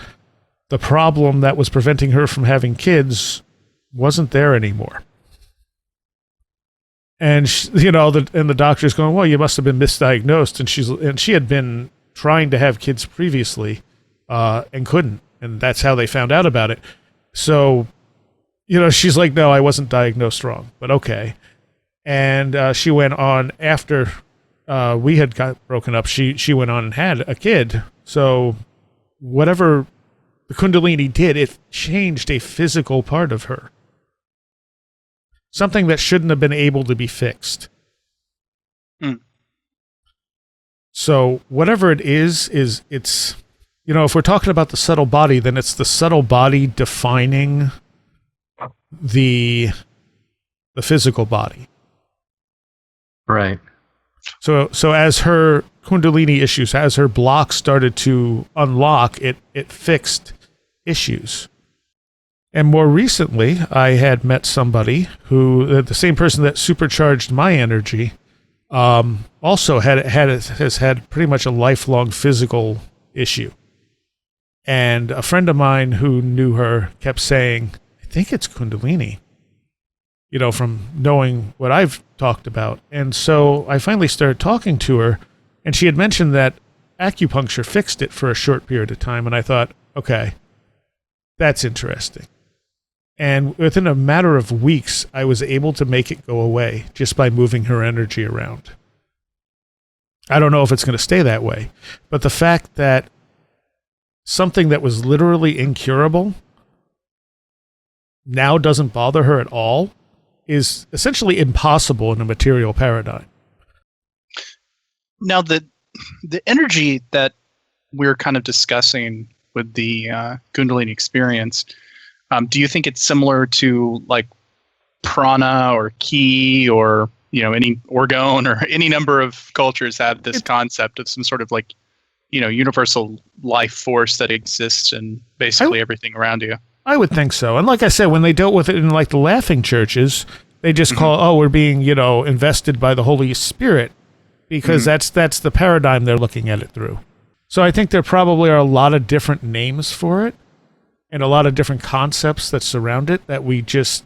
problem that was preventing her from having kids wasn't there anymore. And the doctor's going, well, you must have been misdiagnosed. And she had been trying to have kids previously, and couldn't. And that's how they found out about it. So, she's like, no, I wasn't diagnosed wrong, but okay. And she went on after we had got broken up. She went on and had a kid. So whatever the Kundalini did, it changed a physical part of her. Something that shouldn't have been able to be fixed. So whatever it is it's, if we're talking about the subtle body, then it's the subtle body defining the physical body. Right. So as her Kundalini issues, as her blocks started to unlock, it fixed issues. And more recently, I had met somebody who, the same person that supercharged my energy, also has had pretty much a lifelong physical issue. And a friend of mine who knew her kept saying, I think it's Kundalini, from knowing what I've talked about. And so I finally started talking to her, and she had mentioned that acupuncture fixed it for a short period of time. And I thought, okay, that's interesting. And within a matter of weeks, I was able to make it go away just by moving her energy around. I don't know if it's going to stay that way, but the fact that something that was literally incurable now doesn't bother her at all is essentially impossible in a material paradigm. Now, the energy that we're kind of discussing with the Kundalini experience, do you think it's similar to like prana or ki or any orgone, or any number of cultures have this concept of some sort of like universal life force that exists in basically everything around you? I would think so. And like I said, when they dealt with it in like the laughing churches, they just call, we're being, invested by the Holy Spirit, because that's the paradigm they're looking at it through. So I think there probably are a lot of different names for it and a lot of different concepts that surround it that we just,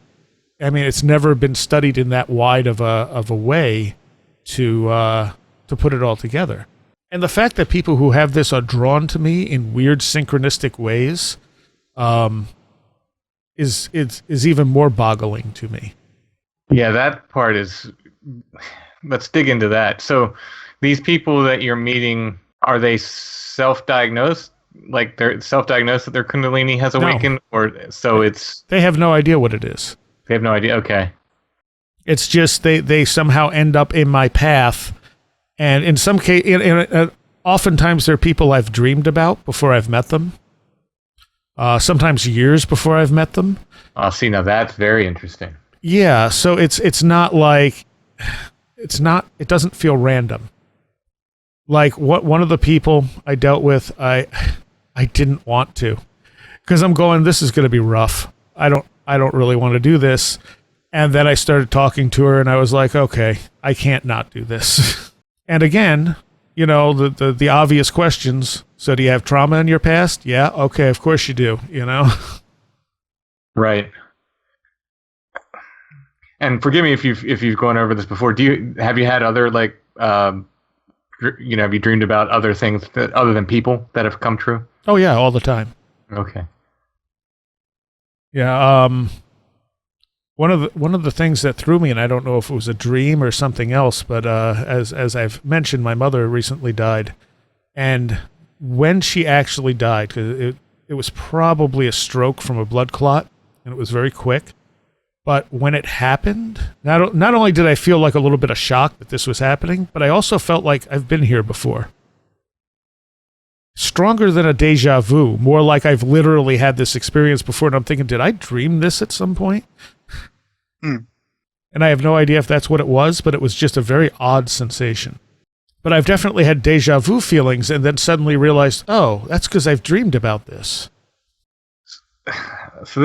it's never been studied in that wide of a way to put it all together. And the fact that people who have this are drawn to me in weird synchronistic ways, is even more boggling to me. Yeah, that part is. Let's dig into that. So, these people that you're meeting, are they self-diagnosed? Like they're self-diagnosed that their Kundalini has awakened, They have no idea what it is. They have no idea. Okay. It's just they somehow end up in my path, and in some case, oftentimes they're people I've dreamed about before I've met them. Sometimes years before I've met them. See, now that's very interesting. Yeah, so it's not like it doesn't feel random. Like one of the people I dealt with, I didn't want to, because I'm going, this is going to be rough. I don't really want to do this. And then I started talking to her, and I was like, okay, I can't not do this. And again, the obvious questions. So do you have trauma in your past? Yeah. Okay. Of course you do, Right. And forgive me if you've gone over this before. Have you had other have you dreamed about other things other than people that have come true? Oh yeah, all the time. Okay. Yeah. One of the things that threw me, and I don't know if it was a dream or something else, but as I've mentioned, my mother recently died, and when she actually died, because it was probably a stroke from a blood clot, and it was very quick. But when it happened, not only did I feel like a little bit of shock that this was happening, but I also felt like I've been here before. Stronger than a deja vu, more like I've literally had this experience before, and I'm thinking, did I dream this at some point? And I have no idea if that's what it was, but it was just a very odd sensation. But I've definitely had deja vu feelings, and then suddenly realized, oh, that's because I've dreamed about this. So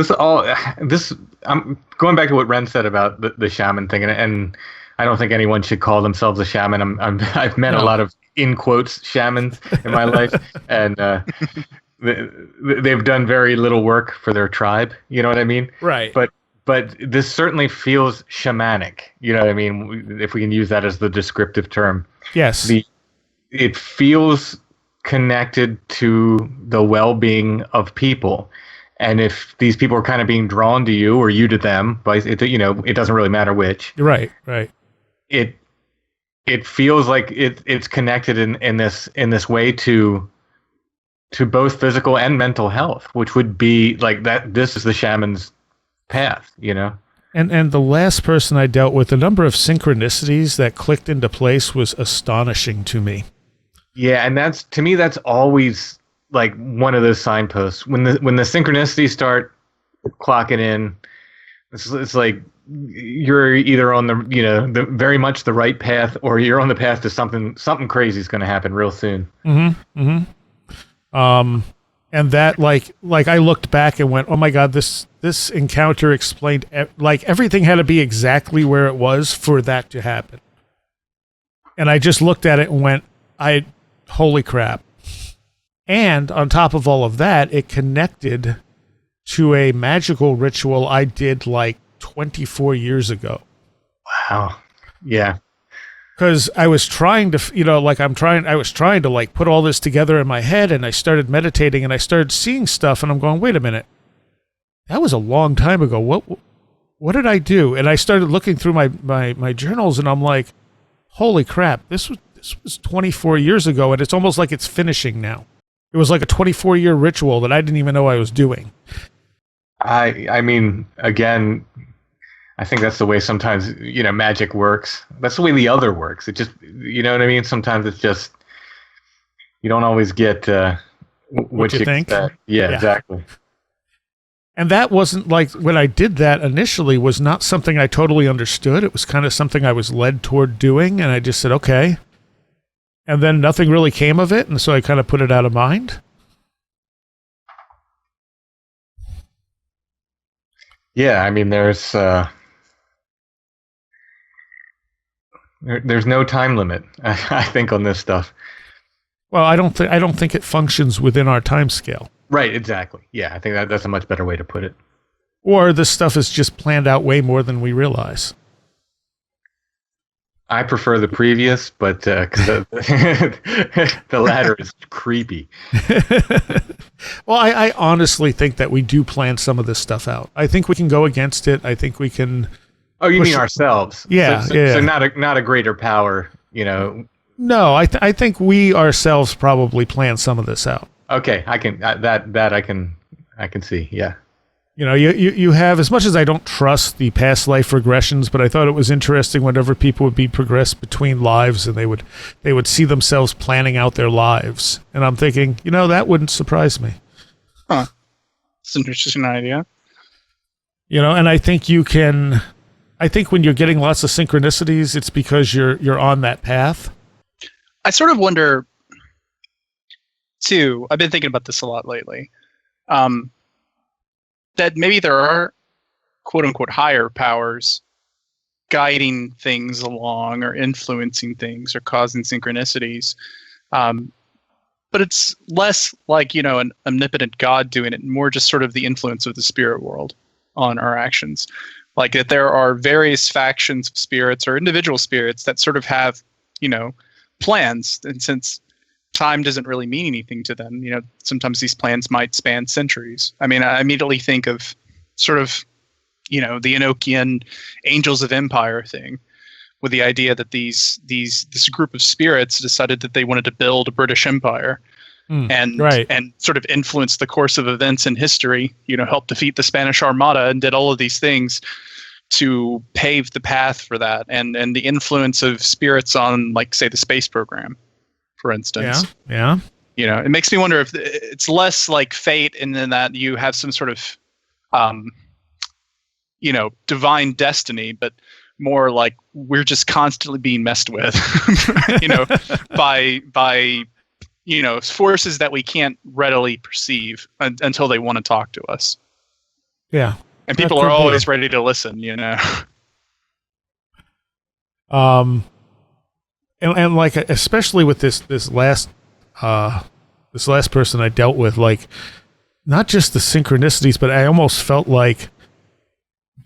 I'm going back to what Ren said about the shaman thing, and I don't think anyone should call themselves a shaman. I've met a lot of in quotes shamans in my life, and they've done very little work for their tribe. You know what I mean? Right. But but this certainly feels shamanic. You know what I mean? If we can use that as the descriptive term. Yes. It feels connected to the well-being of people. And if these people are kind of being drawn to you or you to them, but it doesn't really matter which. Right. It feels like it's connected in this way to both physical and mental health, which would be like that. This is the shaman's path, And the last person I dealt with, the number of synchronicities that clicked into place was astonishing to me. Yeah, and to me that's always like one of those signposts. When the synchronicities start clocking in, it's like you're either on the very much the right path, or you're on the path to something crazy is going to happen real soon. And that like I looked back and went, oh my God, this encounter explained like everything had to be exactly where it was for that to happen. And I just looked at it and went, holy crap. And on top of all of that, it connected to a magical ritual I did like 24 years ago. Wow. Yeah. Because I was trying to, I was trying to like put all this together in my head, and I started meditating and I started seeing stuff, and I'm going, wait a minute, that was a long time ago. What did I do? And I started looking through my journals, and I'm like, holy crap, this was 24 years ago, and it's almost like it's finishing now. It was like a 24-year ritual that I didn't even know I was doing. I mean, again, I think that's the way sometimes, magic works. That's the way the other works. It just, you know what I mean? Sometimes it's just, you don't always get what you think. Yeah, exactly. And that wasn't like, when I did that initially, was not something I totally understood. It was kind of something I was led toward doing, and I just said, okay. And then nothing really came of it, and so I kind of put it out of mind. Yeah, I mean, there's no time limit, I think, on this stuff. Well, I don't think it functions within our time scale. Right, exactly. Yeah, I think that's a much better way to put it. Or this stuff is just planned out way more than we realize. I prefer the previous, but the latter is creepy. Well, I honestly think that we do plan some of this stuff out. I think we can go against it. I think we can. Oh, you mean ourselves? Yeah, So not a greater power, No, I think we ourselves probably plan some of this out. Okay, I can I can see. Yeah. You have, as much as I don't trust the past life regressions, but I thought it was interesting whenever people would be progressed between lives, and they would see themselves planning out their lives. And I'm thinking, that wouldn't surprise me. Huh. It's an interesting idea. And I think when you're getting lots of synchronicities, it's because you're on that path. I sort of wonder, too, I've been thinking about this a lot lately, that maybe there are quote-unquote higher powers guiding things along or influencing things or causing synchronicities. But it's less like, an omnipotent God doing it, more just sort of the influence of the spirit world on our actions. Like that there are various factions of spirits or individual spirits that sort of have, plans. And since time doesn't really mean anything to them, sometimes these plans might span centuries. I mean, I immediately think of sort of, the Enochian Angels of Empire thing, with the idea that this group of spirits decided that they wanted to build a British Empire and sort of influence the course of events in history, help defeat the Spanish Armada, and did all of these things to pave the path for that, and the influence of spirits on, like, say, the space program, for instance. Yeah. It makes me wonder if it's less like fate, and then that you have some sort of, divine destiny, but more like we're just constantly being messed with, by forces that we can't readily perceive until they want to talk to us. Yeah. And people are always ready to listen, And like, especially with this last person I dealt with, like, not just the synchronicities, but I almost felt like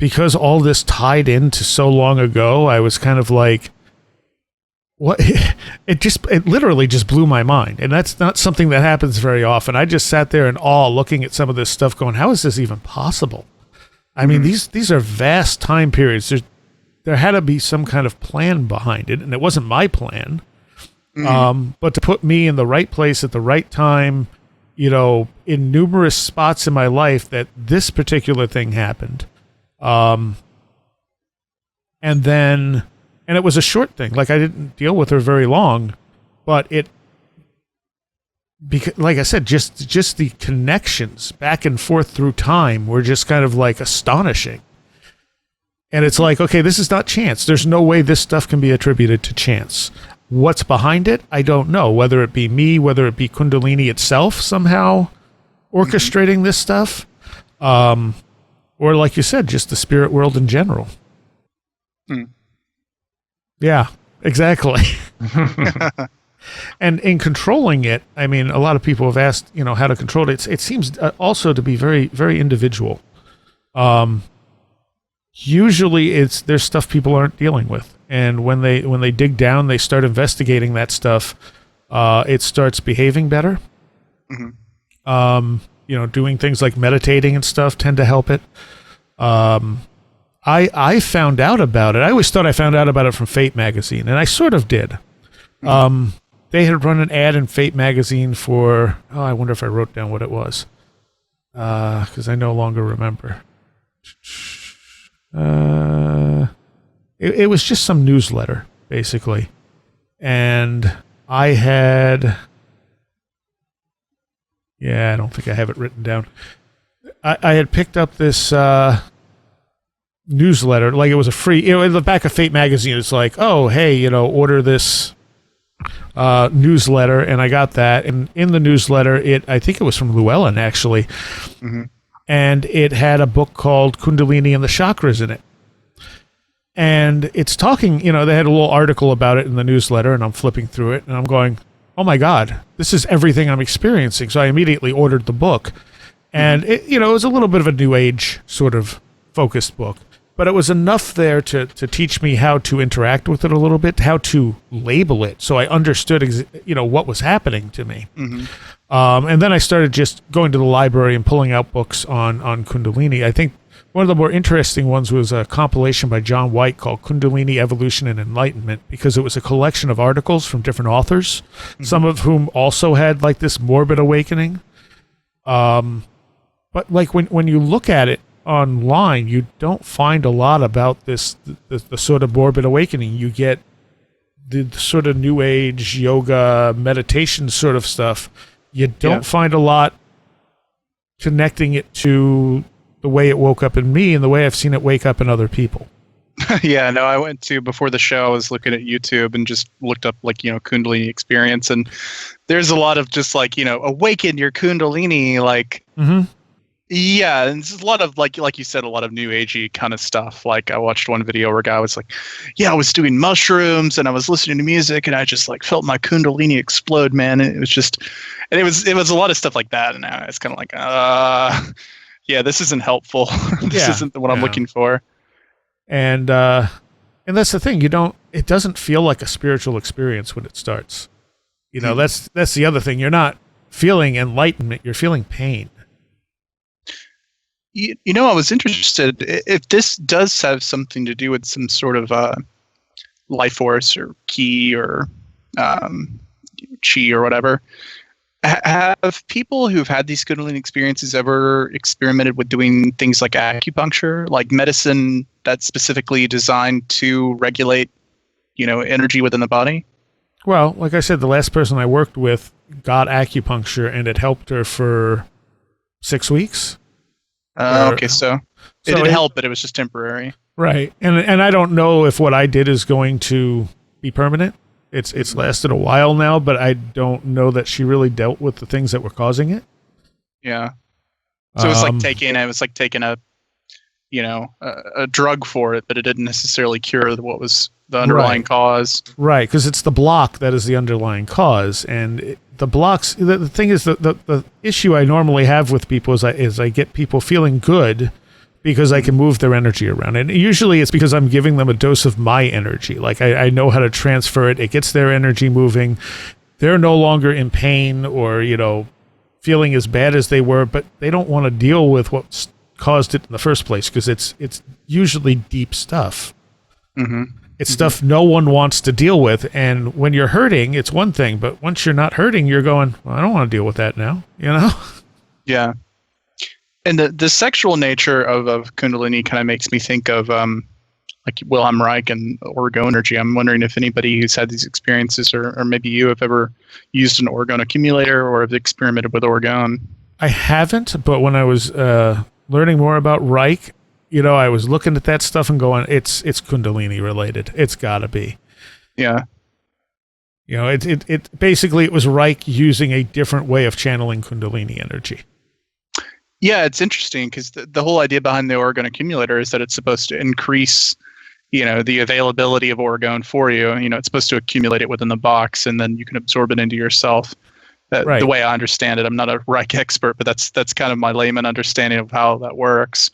because all this tied into so long ago, I was kind of like, what? It literally just blew my mind. And that's not something that happens very often. I just sat there in awe looking at some of this stuff going, how is this even possible? I mean, these are vast time periods. There had to be some kind of plan behind it, and it wasn't my plan. But to put me in the right place at the right time, you know, in numerous spots in my life that this particular thing happened. And it was a short thing. Like, I didn't deal with her very long, but because, like I said, just the connections back and forth through time were just kind of like astonishing. And it's like, okay, this is not chance. There's no way this stuff can be attributed to chance. What's behind it? I don't know. Whether it be me, whether it be Kundalini itself somehow orchestrating this stuff, or like you said, just the spirit world in general. Yeah, exactly. And in controlling it, I mean, a lot of people have asked, you know, how to control it. It seems also to be very, very individual. Usually there's stuff people aren't dealing with. And when they dig down, they start investigating that stuff, it starts behaving better. You know, doing things like meditating and stuff tend to help it. I found out about it. I always thought I found out about it from Fate magazine, and I sort of did. They had run an ad in Fate magazine for, I wonder if I wrote down what it was, because I no longer remember. It was just some newsletter, basically. And I had, I don't think I have it written down. I had picked up this newsletter, like it was a free, you know, in the back of Fate magazine, it's like, oh, hey, you know, order this newsletter, and I got that. And in the newsletter, I think it was from Llewellyn, actually. And it had a book called Kundalini and the Chakras in it. And it's talking, you know, they had a little article about it in the newsletter, and I'm flipping through it, and I'm going, oh my God, this is everything I'm experiencing. So I immediately ordered the book. And it, you know, it was a little bit of a new age sort of focused book, but it was enough there to teach me how to interact with it a little bit, how to label it, so I understood, you know, what was happening to me. And then I started just going to the library and pulling out books on Kundalini. I think one of the more interesting ones was a compilation by John White called Kundalini, Evolution, and Enlightenment, because it was a collection of articles from different authors, some of whom also had like this morbid awakening. But like when you look at it online, you don't find a lot about this, the sort of morbid awakening. You get the sort of new age yoga meditation sort of stuff. You don't find a lot connecting it to the way it woke up in me and the way I've seen it wake up in other people. I went to, before the show, I was looking at YouTube and just looked up, like, you know, Kundalini experience, and there's a lot of just like, you know, awaken your Kundalini, like, yeah, and it's a lot of like you said, a lot of new agey kind of stuff. Like, I watched one video where a guy was like, I was doing mushrooms and I was listening to music and I just like felt my Kundalini explode, man. And it was just, and it was a lot of stuff like that. And now it's kind of like, this isn't helpful. This isn't what I'm looking for. And that's the thing. It doesn't feel like a spiritual experience when it starts. You know, that's the other thing. You're not feeling enlightenment. You're feeling pain. You know, I was interested if this does have something to do with some sort of life force or ki or chi or whatever. Have people who've had these Kundalini experiences ever experimented with doing things like acupuncture, like medicine that's specifically designed to regulate, you know, energy within the body? Well, like I said, the last person I worked with got acupuncture, and it helped her for 6 weeks. Okay, so it did help, but it was just temporary. Right. And I don't know if what I did is going to be permanent. It's lasted a while now, but I don't know that she really dealt with the things that were causing it. Yeah. So it was like taking a you know, a drug for it, but it didn't necessarily cure what was the underlying cause. Right, because it's the block that is the underlying cause. And the blocks, the thing is, the issue I normally have with people is I get people feeling good, because I can move their energy around. And usually it's because I'm giving them a dose of my energy. Like I know how to transfer it. It gets their energy moving. They're no longer in pain or, feeling as bad as they were, but they don't want to deal with what's caused it in the first place because it's usually deep stuff. Mm-hmm. It's stuff no one wants to deal with. And when you're hurting, it's one thing. But once you're not hurting, you're going, well, I don't want to deal with that now, Yeah. And the sexual nature of Kundalini kind of makes me think of like Wilhelm Reich and orgone energy. I'm wondering if anybody who's had these experiences, or maybe you have ever used an orgone accumulator or have experimented with orgone. I haven't, but when I was learning more about Reich, I was looking at that stuff and going, it's Kundalini related. It's got to be. Yeah. It basically it was Reich using a different way of channeling Kundalini energy. Yeah, it's interesting because the whole idea behind the orgone accumulator is that it's supposed to increase, the availability of orgone for you. It's supposed to accumulate it within the box, and then you can absorb it into yourself. Right. The way I understand it, I'm not a Reich expert, but that's kind of my layman understanding of how that works.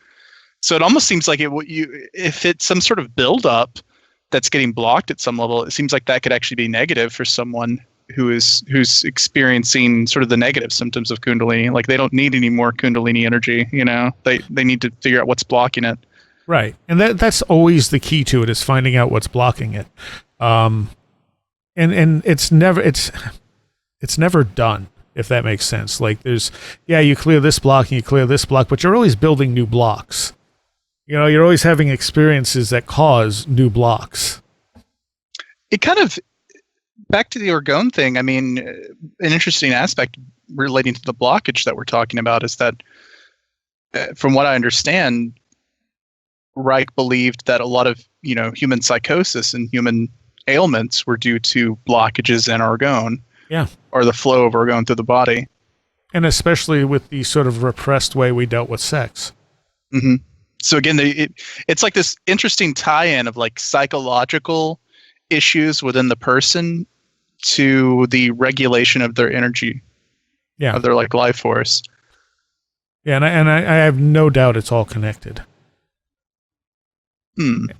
So it almost seems like if it's some sort of buildup that's getting blocked at some level, it seems like that could actually be negative for someone who's experiencing sort of the negative symptoms of Kundalini. Like they don't need any more Kundalini energy, they need to figure out what's blocking it. Right. And that's always the key to it, is finding out what's blocking it. And it's never done, if that makes sense. Like you clear this block and you clear this block, but you're always building new blocks. You're always having experiences that cause new blocks. It kind of, back to the orgone thing, I mean, an interesting aspect relating to the blockage that we're talking about is that, from what I understand, Reich believed that a lot of, human psychosis and human ailments were due to blockages in orgone. Yeah. Or the flow of orgone through the body. And especially with the sort of repressed way we dealt with sex. Mm-hmm. So again, it's like this interesting tie-in of like psychological issues within the person to the regulation of their energy, of their like life force. Yeah, and I have no doubt it's all connected. And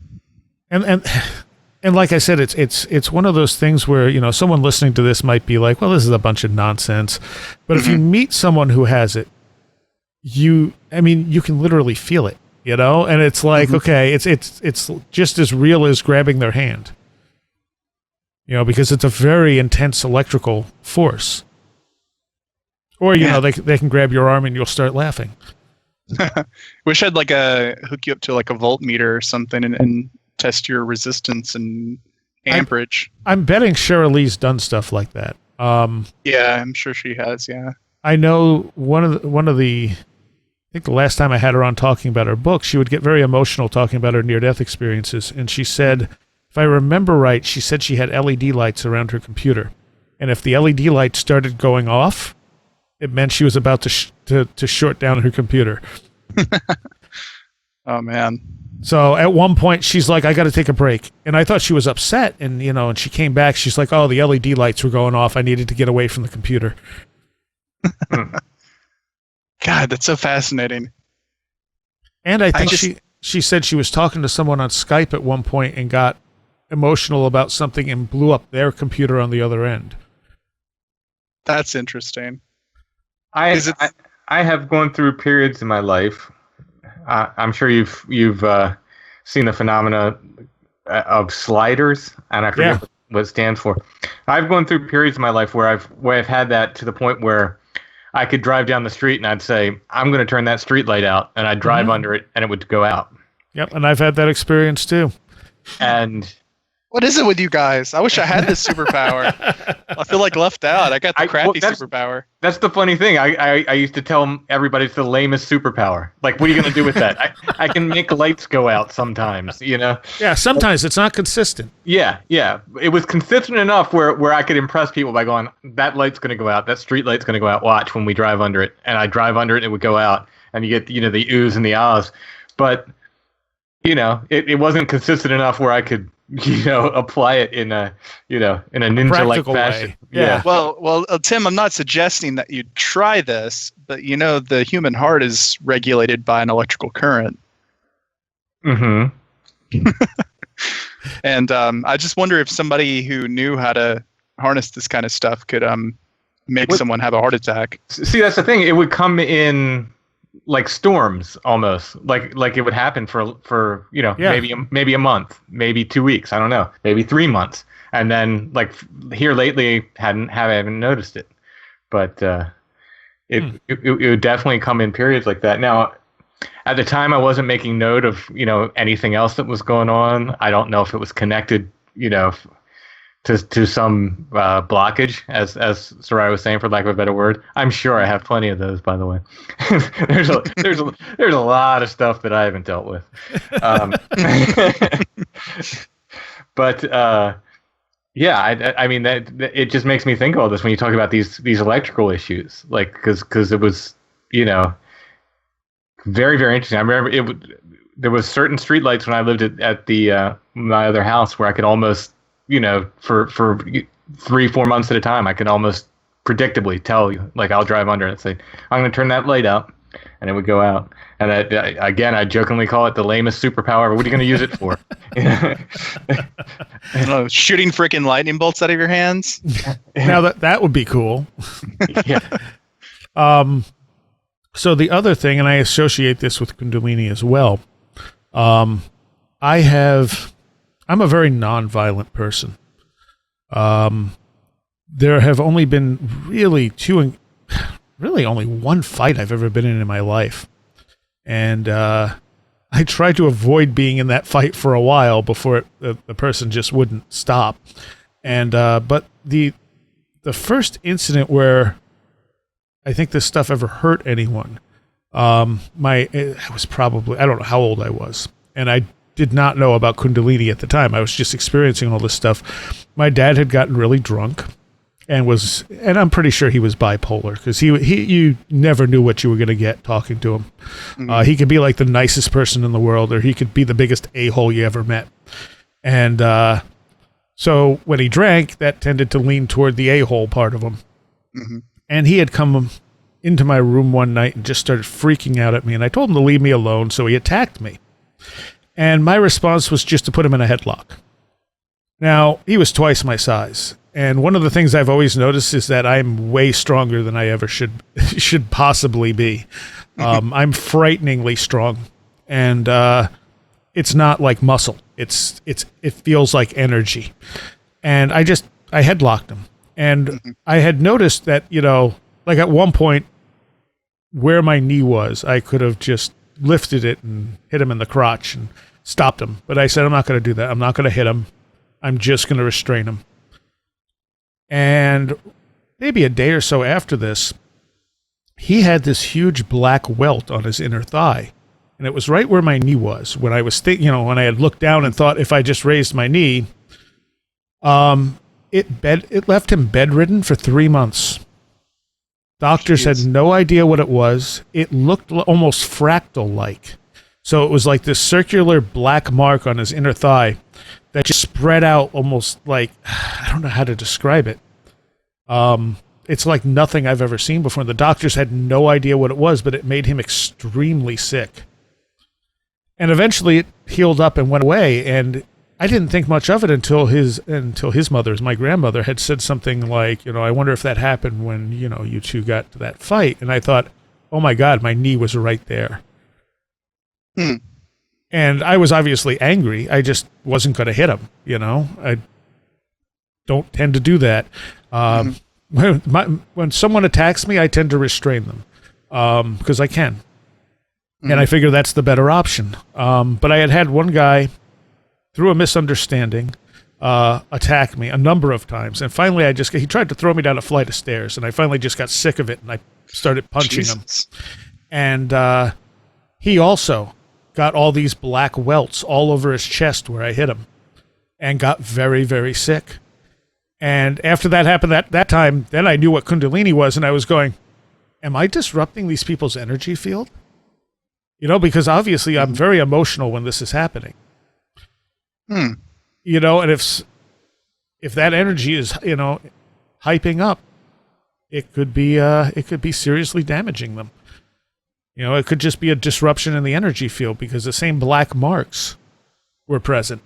like I said, it's one of those things where someone listening to this might be like, well, this is a bunch of nonsense. But if you meet someone who has it, you can literally feel it, and it's like, okay, it's just as real as grabbing their hand. Because it's a very intense electrical force. Or, they can grab your arm and you'll start laughing. Wish I'd hook you up to like a voltmeter or something and test your resistance and amperage. I'm betting Cheryl Lee's done stuff like that. Yeah, I'm sure she has, yeah. I know one of the, I think the last time I had her on talking about her book, she would get very emotional talking about her near-death experiences. And she said, if I remember right, she said she had LED lights around her computer. And if the LED light started going off, it meant she was about to short down her computer. Oh, man. So at one point, she's like, I got to take a break. And I thought she was upset. And, and she came back. She's like, oh, the LED lights were going off. I needed to get away from the computer. God, that's so fascinating. And I think she said she was talking to someone on Skype at one point and got emotional about something and blew up their computer on the other end. That's interesting. I have gone through periods in my life. I'm sure you've seen the phenomena of sliders, and I forget what it stands for. I've gone through periods in my life where I've had that to the point where I could drive down the street and I'd say, I'm going to turn that street light out, and I'd drive under it and it would go out. Yep, and I've had that experience too. And what is it with you guys? I wish I had this superpower. I feel like left out. I got the crappy superpower. That's the funny thing. I used to tell everybody it's the lamest superpower. Like, what are you going to do with that? I can make lights go out sometimes, Yeah, sometimes it's not consistent. Yeah. It was consistent enough where I could impress people by going, that light's going to go out. That street light's going to go out. Watch when we drive under it. And I drive under it and it would go out. And you get, the oohs and the ahs. But, it wasn't consistent enough where I could apply it in a ninja-like fashion. Yeah. Well, Tim, I'm not suggesting that you try this, but the human heart is regulated by an electrical current. Mm-hmm. And I just wonder if somebody who knew how to harness this kind of stuff could make someone have a heart attack. See, that's the thing. It would come in like storms, almost like it would happen for maybe a month, maybe 2 weeks. I don't know, maybe 3 months, and then like here lately haven't noticed it, but it would definitely come in periods like that. Now, at the time, I wasn't making note of anything else that was going on. I don't know if it was connected, to some blockage, as Seriah was saying, for lack of a better word. I'm sure I have plenty of those, by the way. there's a lot of stuff that I haven't dealt with. But yeah, I mean that it just makes me think of all this when you talk about these electrical issues, like because it was very, very interesting. I remember there was certain streetlights when I lived at the my other house where I could almost, for 3-4 months at a time, I could almost predictably tell you, like I'll drive under and say, I'm going to turn that light up, and it would go out. And I jokingly call it the lamest superpower. What are you going to use it for? Shooting freaking lightning bolts out of your hands. Now that would be cool. Yeah. So the other thing, and I associate this with Kundalini as well, I'm a very non-violent person. There have only been really only one fight I've ever been in my life. And I tried to avoid being in that fight for a while before the person just wouldn't stop. And but the first incident where I think this stuff ever hurt anyone, I was probably, I don't know how old I was, and I did not know about Kundalini at the time. I was just experiencing all this stuff. My dad had gotten really drunk and I'm pretty sure he was bipolar, because you never knew what you were going to get talking to him. Mm-hmm. He could be like the nicest person in the world, or he could be the biggest a-hole you ever met. And so when he drank, that tended to lean toward the a-hole part of him. Mm-hmm. And he had come into my room one night and just started freaking out at me. And I told him to leave me alone, so he attacked me. And my response was just to put him in a headlock. Now, he was twice my size. And one of the things I've always noticed is that I'm way stronger than I ever should possibly be. I'm frighteningly strong. And it's not like muscle. It feels like energy. And I headlocked him. And I had noticed that, like at one point where my knee was, I could have just lifted it and hit him in the crotch and stopped him. But I said, I'm not going to do that. I'm not going to hit him. I'm just going to restrain him. And maybe a day or so after this, he had this huge black welt on his inner thigh. And it was right where my knee was when I was when I had looked down and thought if I just raised my knee, it left him bedridden for 3 months. Doctors had no idea what it was. It looked almost fractal-like. So it was like this circular black mark on his inner thigh that just spread out almost like, I don't know how to describe it. It's like nothing I've ever seen before. The doctors had no idea what it was, but it made him extremely sick. And eventually it healed up and went away, and I didn't think much of it until his my grandmother, had said something like, I wonder if that happened when, you two got to that fight. And I thought, oh my God, my knee was right there. And I was obviously angry. I just wasn't going to hit him. I don't tend to do that. When someone attacks me, I tend to restrain them because I can. And I figure that's the better option. But I had one guy, through a misunderstanding, attack me a number of times. And finally, he tried to throw me down a flight of stairs, and I finally just got sick of it, and I started punching him. And he also got all these black welts all over his chest where I hit him, and got very, very sick. And after that happened that time, then I knew what Kundalini was, and I was going, am I disrupting these people's energy field? Because obviously I'm very emotional when this is happening. And if that energy is, hyping up, it could be seriously damaging them. You know, it could just be a disruption in the energy field because the same black marks were present.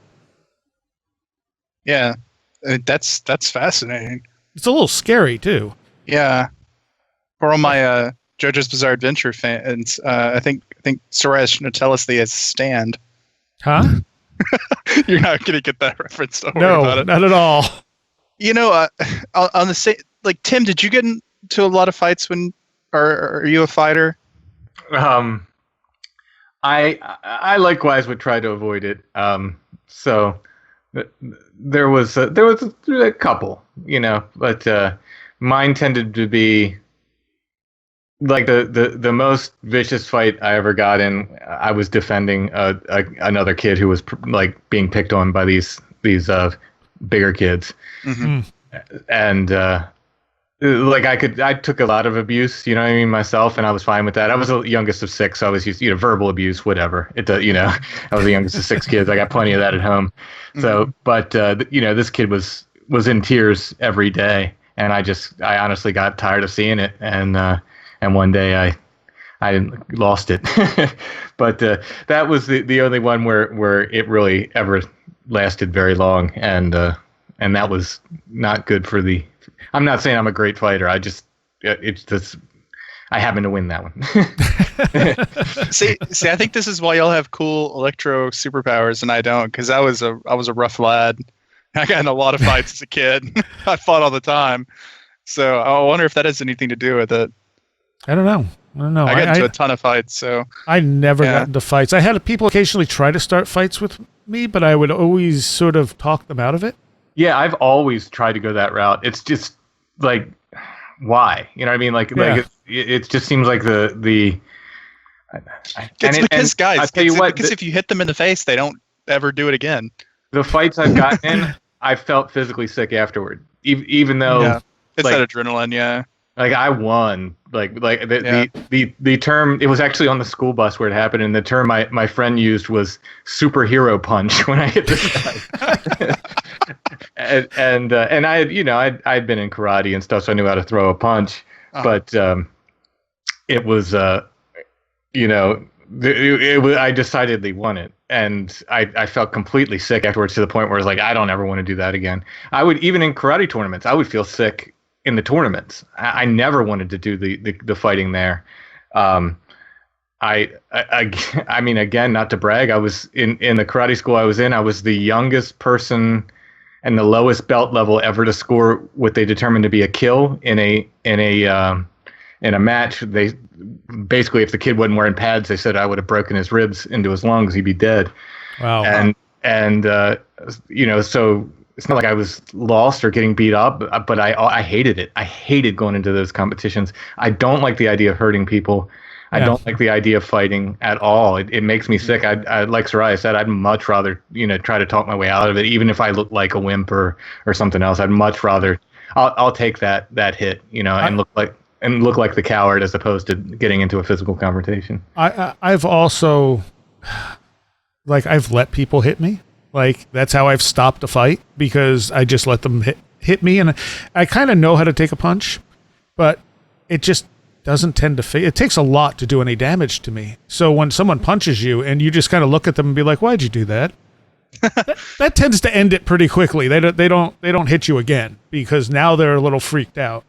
Yeah, that's fascinating. It's a little scary too. Yeah, for all my JoJo's Bizarre Adventure fans, I think Seriah should tell us that he has a stand. Huh? You're not gonna get that reference. Don't worry about it. Not at all. You know, on the same, like Tim, did you get into a lot of fights when, or are you a fighter? I likewise would try to avoid it. So there was a couple, you know, but mine tended to be like the most vicious fight I ever got in. I was defending another kid who was like being picked on by these bigger kids, and like I took a lot of abuse, you know what I mean, myself, and I was fine with that. I was the youngest of 6, so I was used to, verbal abuse, whatever. I was the youngest of 6 kids. I got plenty of that at home. So, but this kid was in tears every day, and I honestly got tired of seeing it, and one day I lost it. But that was the only one where it really ever lasted very long, and that was not good for the. I'm not saying I'm a great fighter. I happen to win that one. see, I think this is why y'all have cool electro superpowers and I don't, because I was a rough lad. I got in a lot of fights as a kid. I fought all the time. So I wonder if that has anything to do with it. I don't know. I got into a ton of fights, so I never got into fights. I had people occasionally try to start fights with me, but I would always sort of talk them out of it. Yeah, I've always tried to go that route. It's just like, why? You know what I mean? Like it just seems like the. Because guys, I tell you what, because if you hit them in the face, they don't ever do it again. The fights I've gotten in, I felt physically sick afterward, even though it's that adrenaline. Yeah. Like I won, the term, it was actually on the school bus where it happened, and the term my friend used was superhero punch when I hit this guy. and I had, I'd been in karate and stuff, so I knew how to throw a punch, but it was I decidedly won it, and I felt completely sick afterwards, to the point where I was like, I don't ever want to do that again. I would, even in karate tournaments, I would feel sick in the tournaments. I never wanted to do the fighting there. I mean, again, not to brag, I was in the karate school I was in, I was the youngest person and the lowest belt level ever to score what they determined to be a kill in a match. They basically, if the kid wasn't wearing pads, they said I would have broken his ribs into his lungs, he'd be dead. Wow. And so it's not like I was lost or getting beat up, but I hated it. I hated going into those competitions. I don't like the idea of hurting people. I don't like the idea of fighting at all. It makes me sick. I like Seriah said, I'd much rather, try to talk my way out of it, even if I look like a wimp or something else. I'd much rather, I'll take that hit, and look like the coward, as opposed to getting into a physical confrontation. I've also, I've let people hit me. That's how I've stopped a fight, because I just let them hit me, and I kind of know how to take a punch, but it just doesn't tend to it takes a lot to do any damage to me. So when someone punches you and you just kind of look at them and be like, why'd you do that? that tends to end it pretty quickly. They don't hit you again, because now they're a little freaked out.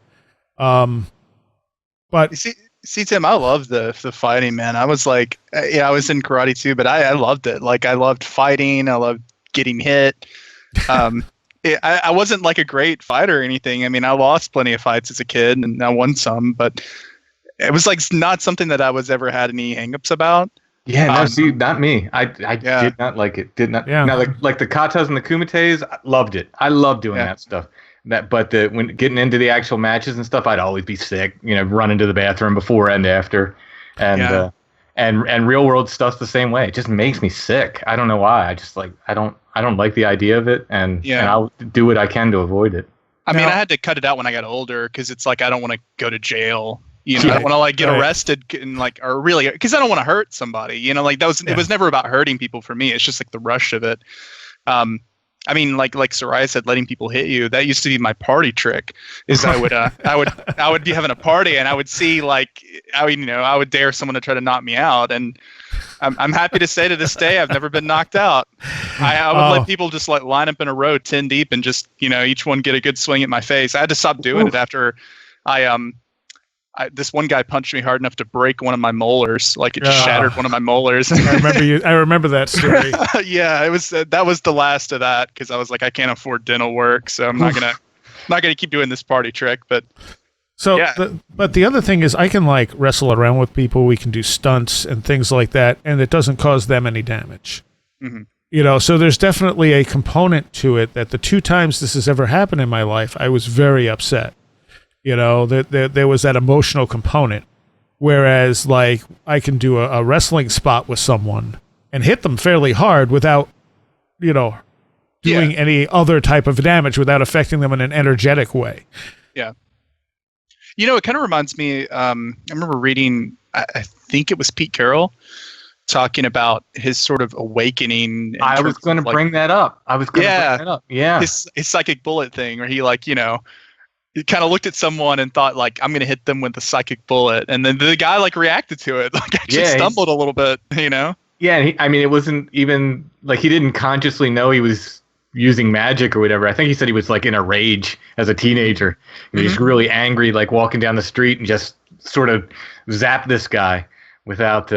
But you see, Tim, I love the fighting, man. I was like, I was in karate too, but I loved it. I loved fighting. I loved getting hit. I wasn't like a great fighter or anything. I mean, I lost plenty of fights as a kid, and I won some, but it was not something that I was ever had any hangups about. Yeah, no, see, not me. I did not like it. Did not. Yeah. Now, like the katas and the kumites, I loved it. I love doing that stuff. But when getting into the actual matches and stuff, I'd always be sick. Running to the bathroom before and after, and real world stuff's the same way. It just makes me sick. I don't know why. I just I don't like the idea of it, and I'll do what I can to avoid it. I mean, I had to cut it out when I got older, because it's I don't want to go to jail. I don't want to get arrested and or really, because I don't want to hurt somebody. It was never about hurting people for me. It's just the rush of it. I mean, like Seriah said, letting people hit you. That used to be my party trick. Is I would be having a party and I would see I would dare someone to try to knock me out, and I'm happy to say to this day I've never been knocked out. I would let people just like line up in a row 10 deep and just each one get a good swing at my face. I had to stop doing it after this one guy punched me hard enough to break one of my molars. Like it just shattered one of my molars. I remember that story. Yeah, it was that was the last of that, because I was like, I can't afford dental work, so I'm not gonna keep doing this party trick. But but the other thing is I can like wrestle around with people. We can do stunts and things like that, and it doesn't cause them any damage. Mm-hmm. So there's definitely a component to it that the 2 times this has ever happened in my life, I was very upset. There was that emotional component. Whereas, like, I can do a wrestling spot with someone and hit them fairly hard without, doing any other type of damage, without affecting them in an energetic way. Yeah. It kind of reminds me, I remember reading, I think it was Pete Carroll, talking about his sort of awakening. I was going to bring that up. Yeah. His psychic bullet thing, where he he kind of looked at someone and thought, like, I'm going to hit them with the psychic bullet. And then the guy, like, reacted to it. Like, actually stumbled a little bit, Yeah, it wasn't even, like, he didn't consciously know he was using magic or whatever. I think he said he was, like, in a rage as a teenager. And he's really angry, like, walking down the street and just sort of zap this guy without,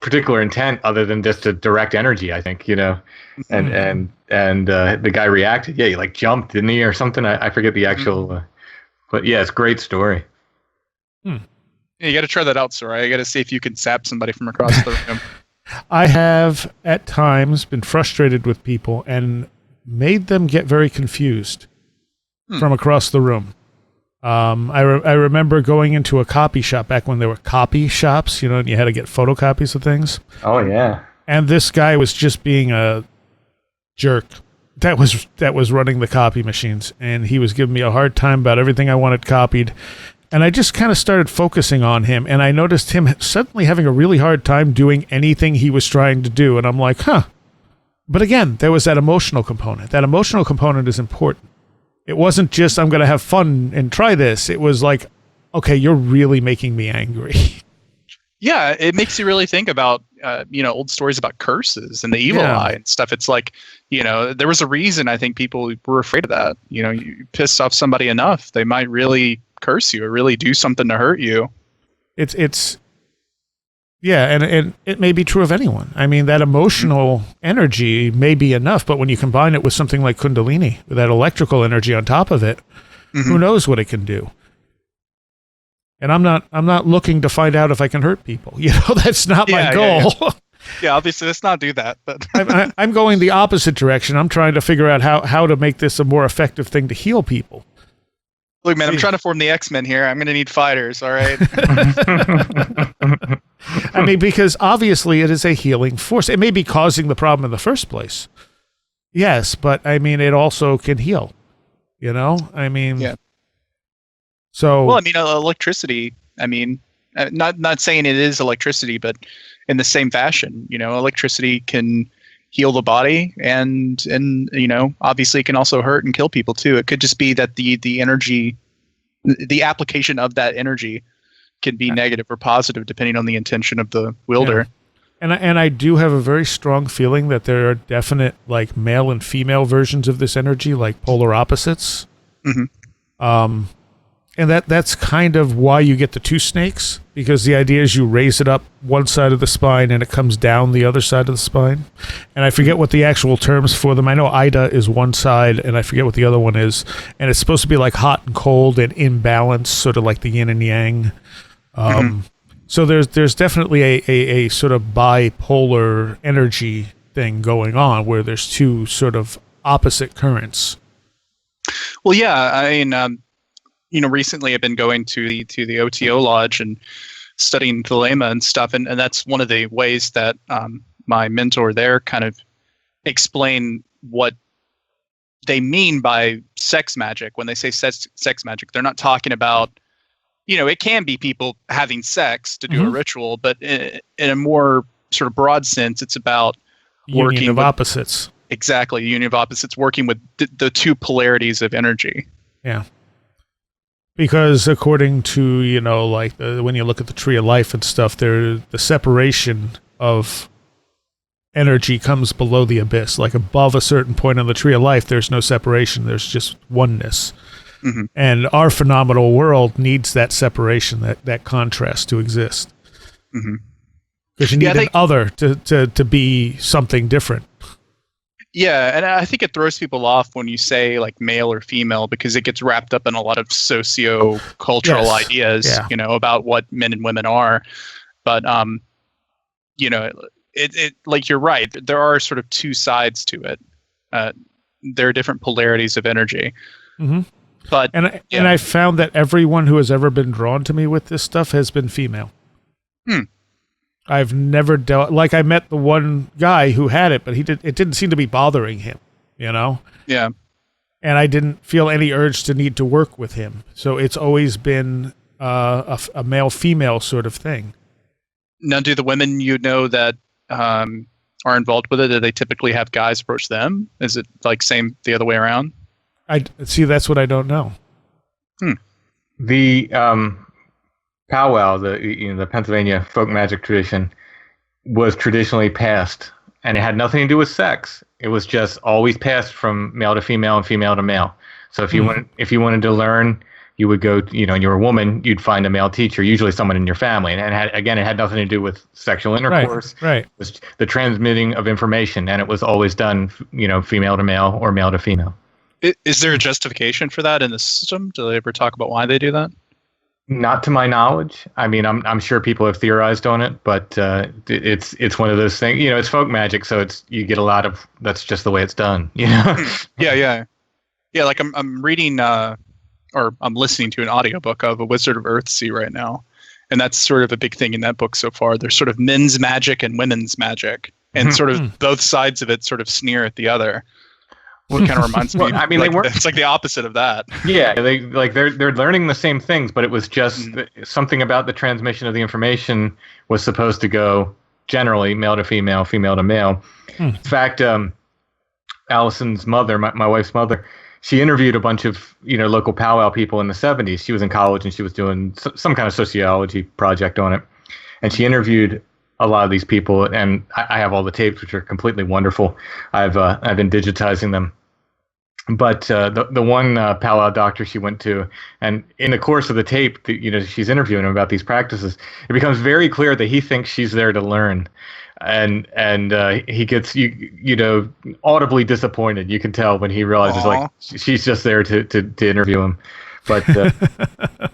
particular intent other than just a direct energy, I think, and the guy reacted. Yeah, he like jumped, didn't he, or something? I forget the actual, but yeah, it's a great story. Yeah, you got to try that out, Seriah. You got to see if you can zap somebody from across the room. I have at times been frustrated with people and made them get very confused from across the room. I remember going into a copy shop back when there were copy shops, and you had to get photocopies of things. Oh yeah. And this guy was just being a jerk. That was running the copy machines, and he was giving me a hard time about everything I wanted copied. And I just kind of started focusing on him, and I noticed him suddenly having a really hard time doing anything he was trying to do. And I'm like, huh. But again, there was that emotional component. That emotional component is important. It wasn't just, I'm going to have fun and try this. It was like, okay, you're really making me angry. Yeah, it makes you really think about, old stories about curses and the evil eye and stuff. It's like, there was a reason I think people were afraid of that. You piss off somebody enough, they might really curse you or really do something to hurt you. And it may be true of anyone. I mean, that emotional energy may be enough, but when you combine it with something like Kundalini, with that electrical energy on top of it, who knows what it can do? And I'm not looking to find out if I can hurt people. That's not my goal. Yeah, obviously, let's not do that. But I'm going the opposite direction. I'm trying to figure out how to make this a more effective thing to heal people. Look, man, I'm trying to form the X-Men here. I'm going to need fighters, all right? I mean, because obviously it is a healing force. It may be causing the problem in the first place. Yes, but I mean, it also can heal. I mean, yeah. So, well, I mean, electricity. I mean, not saying it is electricity, but in the same fashion, electricity can heal the body, and obviously it can also hurt and kill people too. It could just be that the energy, the application of that energy, can be negative or positive depending on the intention of the wielder. Yeah. And I do have a very strong feeling that there are definite like male and female versions of this energy, like polar opposites. And that's kind of why you get the 2 snakes, because the idea is you raise it up one side of the spine and it comes down the other side of the spine. And I forget what the actual terms for them. I know Ida is one side and I forget what the other one is. And it's supposed to be like hot and cold and imbalance, sort of like the yin and yang. So there's definitely a sort of bipolar energy thing going on where there's 2 sort of opposite currents. Well, yeah, I mean, recently I've been going to the OTO lodge and studying Thelema and stuff, and that's one of the ways that my mentor there kind of explain what they mean by sex magic. When they say sex magic, they're not talking about, it can be people having sex to do a ritual, but in a more sort of broad sense, it's about working of opposites. Exactly, union of opposites working with the two polarities of energy. Yeah. Because according to, like when you look at the tree of life and stuff, the separation of energy comes below the abyss. Like above a certain point on the tree of life, there's no separation. There's just oneness. Mm-hmm. And our phenomenal world needs that separation, that contrast to exist. Mm-hmm. Because you need an other to be something different. Yeah, and I think it throws people off when you say like male or female, because it gets wrapped up in a lot of socio-cultural ideas, about what men and women are. But it like you're right. There are sort of two sides to it. There are different polarities of energy. Mm-hmm. But and I found that everyone who has ever been drawn to me with this stuff has been female. I've never dealt, like I met the one guy who had it, but it didn't seem to be bothering him, Yeah. And I didn't feel any urge to need to work with him. So it's always been a male-female sort of thing. Now, do the women that are involved with it, do they typically have guys approach them? Is it like same the other way around? I see. That's what I don't know. The powwow, the Pennsylvania folk magic tradition, was traditionally passed, and it had nothing to do with sex. It was just always passed from male to female and female to male. So if you wanted to learn, you would go, and you're a woman, you'd find a male teacher, usually someone in your family, and it had nothing to do with sexual intercourse. Right. It was the transmitting of information, and it was always done, female to male or male to female. Is there a justification for that in the system? Do they ever talk about why they do that? Not to my knowledge. I mean, I'm sure people have theorized on it, but it's one of those things. It's folk magic, so you get a lot of that's just the way it's done. Yeah. Like I'm reading or I'm listening to an audiobook of A Wizard of Earthsea right now, and that's sort of a big thing in that book so far. There's sort of men's magic and women's magic, and sort of both sides of it sort of sneer at the other. What kind of reminds me? I mean, it's like the opposite of that. Yeah, they're learning the same things, but it was just something about the transmission of the information was supposed to go generally male to female, female to male. In fact, Allison's mother, my wife's mother, she interviewed a bunch of local powwow people in the 70s. She was in college and she was doing some kind of sociology project on it, and she interviewed a lot of these people. And I have all the tapes, which are completely wonderful. I've been digitizing them. But the one powwow doctor she went to, and in the course of the tape, she's interviewing him about these practices. It becomes very clear that he thinks she's there to learn, and he gets audibly disappointed. You can tell when he realizes like she's just there to interview him. But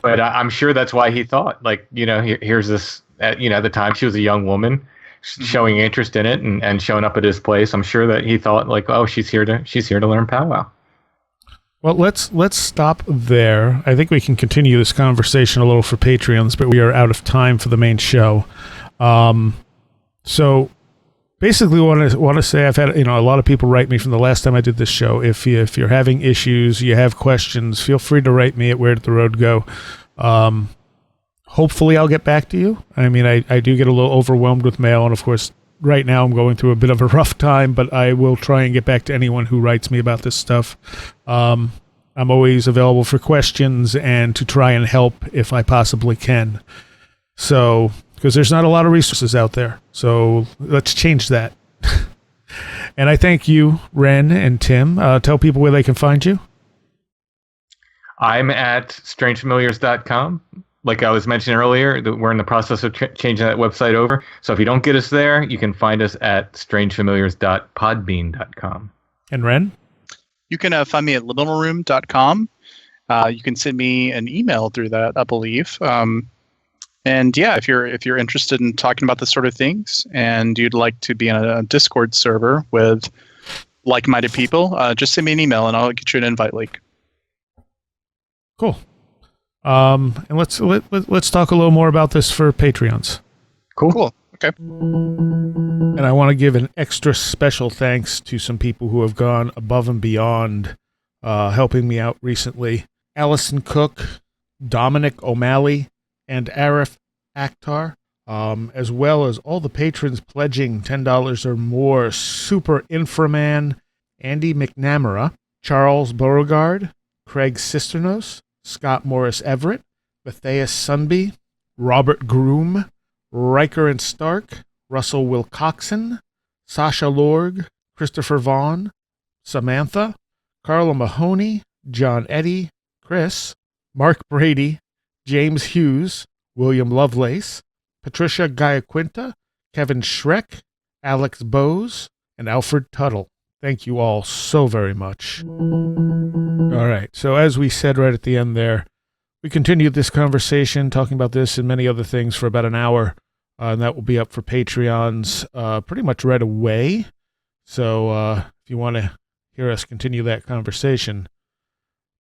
but I'm sure that's why he thought here's this at the time she was a young woman showing interest in it and showing up at his place. I'm sure that he thought she's here to learn powwow. Well, let's stop there. I think we can continue this conversation a little for Patreons, but we are out of time for the main show. So basically want to say I've had a lot of people write me from the last time I did this show. If you're having issues, you have questions, feel free to write me at Where Did the Road Go. Hopefully I'll get back to you. I mean, I do get a little overwhelmed with mail, and of course right now I'm going through a bit of a rough time, but I will try and get back to anyone who writes me about this stuff. I'm always available for questions and to try and help if I possibly can. So, because there's not a lot of resources out there. So let's change that. And I thank you, Ren and Tim. Tell people where they can find you. I'm at strangefamiliars.com. Like I was mentioning earlier, we're in the process of changing that website over. So if you don't get us there, you can find us at strangefamiliars.podbean.com. And Ren? You can find me at liminalroom.com. You can send me an email through that, I believe. And yeah, if you're interested in talking about this sort of things and you'd like to be in a Discord server with like-minded people, just send me an email and I'll get you an invite link. Cool. And let's talk a little more about this for Patreons. Cool. Okay. And I want to give an extra special thanks to some people who have gone above and beyond helping me out recently. Allison Cook, Dominic O'Malley, and Arif Akhtar, as well as all the patrons pledging $10 or more. Super Inframan, Andy McNamara, Charles Beauregard, Craig Cisternos, Scott Morris Everett, Matthias Sunby, Robert Groom, Riker and Stark, Russell Wilcoxon, Sasha Lorg, Christopher Vaughn, Samantha, Carla Mahoney, John Eddy, Chris, Mark Brady, James Hughes, William Lovelace, Patricia Giaquinta, Kevin Schreck, Alex Bowes, and Alfred Tuttle. Thank you all so very much. All right, so as we said right at the end there, we continued this conversation, talking about this and many other things for about an hour, and that will be up for Patreons pretty much right away. So if you want to hear us continue that conversation,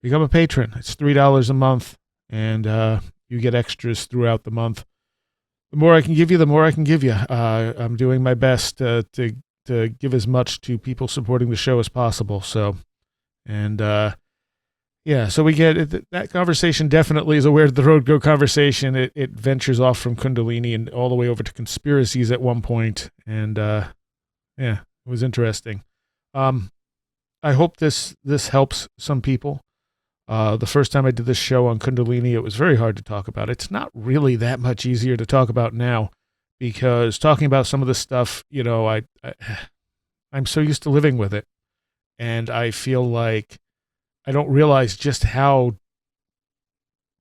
become a patron. It's $3 a month, and you get extras throughout the month. The more I can give you, the more I can give you. I'm doing my best to give as much to people supporting the show as possible. So, and yeah, so we get that conversation definitely is a Where Did the Road Go conversation. It ventures off from Kundalini and all the way over to conspiracies at one point, and yeah, it was interesting. I hope this helps some people. The first time I did this show on Kundalini, it was very hard to talk about. It's not really that much easier to talk about now, because talking about some of this stuff, you know, I'm so used to living with it, and I feel like I don't realize just how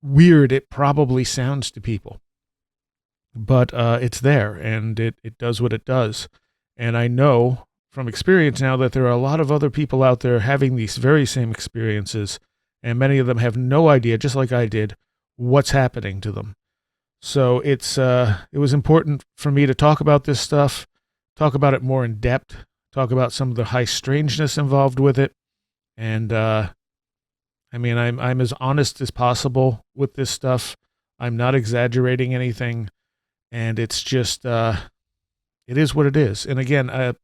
weird it probably sounds to people. But it's there, and it does what it does. And I know from experience now that there are a lot of other people out there having these very same experiences, and many of them have no idea, just like I did, what's happening to them. So it was important for me to talk about this stuff, talk about it more in depth, talk about some of the high strangeness involved with it, and I mean, I'm as honest as possible with this stuff. I'm not exaggerating anything, and it's just it is what it is. And again,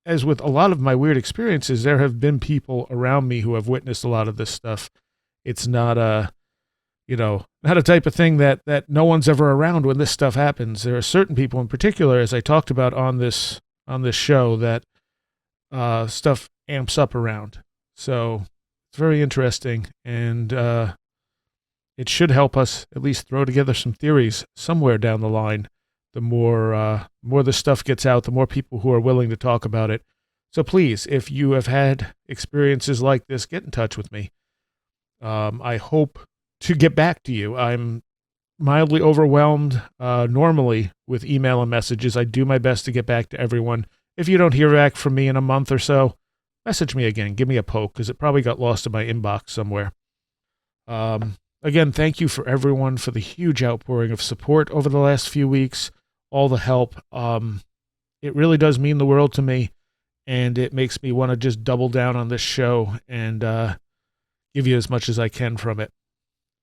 as with a lot of my weird experiences, there have been people around me who have witnessed a lot of this stuff. It's not not a type of thing that no one's ever around when this stuff happens. There are certain people in particular, as I talked about on this show, that stuff amps up around. So it's very interesting, and it should help us at least throw together some theories somewhere down the line. The more the stuff gets out, the more people who are willing to talk about it. So please, if you have had experiences like this, get in touch with me. I hope to get back to you. I'm mildly overwhelmed normally with email and messages. I do my best to get back to everyone. If you don't hear back from me in a month or so, message me again. Give me a poke, because it probably got lost in my inbox somewhere. Again, thank you for everyone for the huge outpouring of support over the last few weeks, all the help. It really does mean the world to me, and it makes me want to just double down on this show and give you as much as I can from it.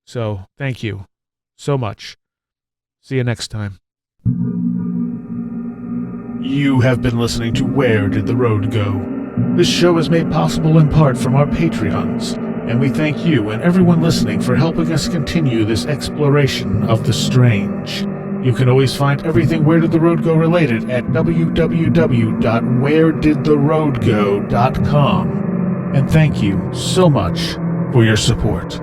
So thank you so much. See you next time. You have been listening to Where Did the Road Go? This show is made possible in part from our Patreons, and we thank you and everyone listening for helping us continue this exploration of the strange. You can always find everything Where Did the Road Go related at www.wheredidtheroadgo.com. And thank you so much for your support.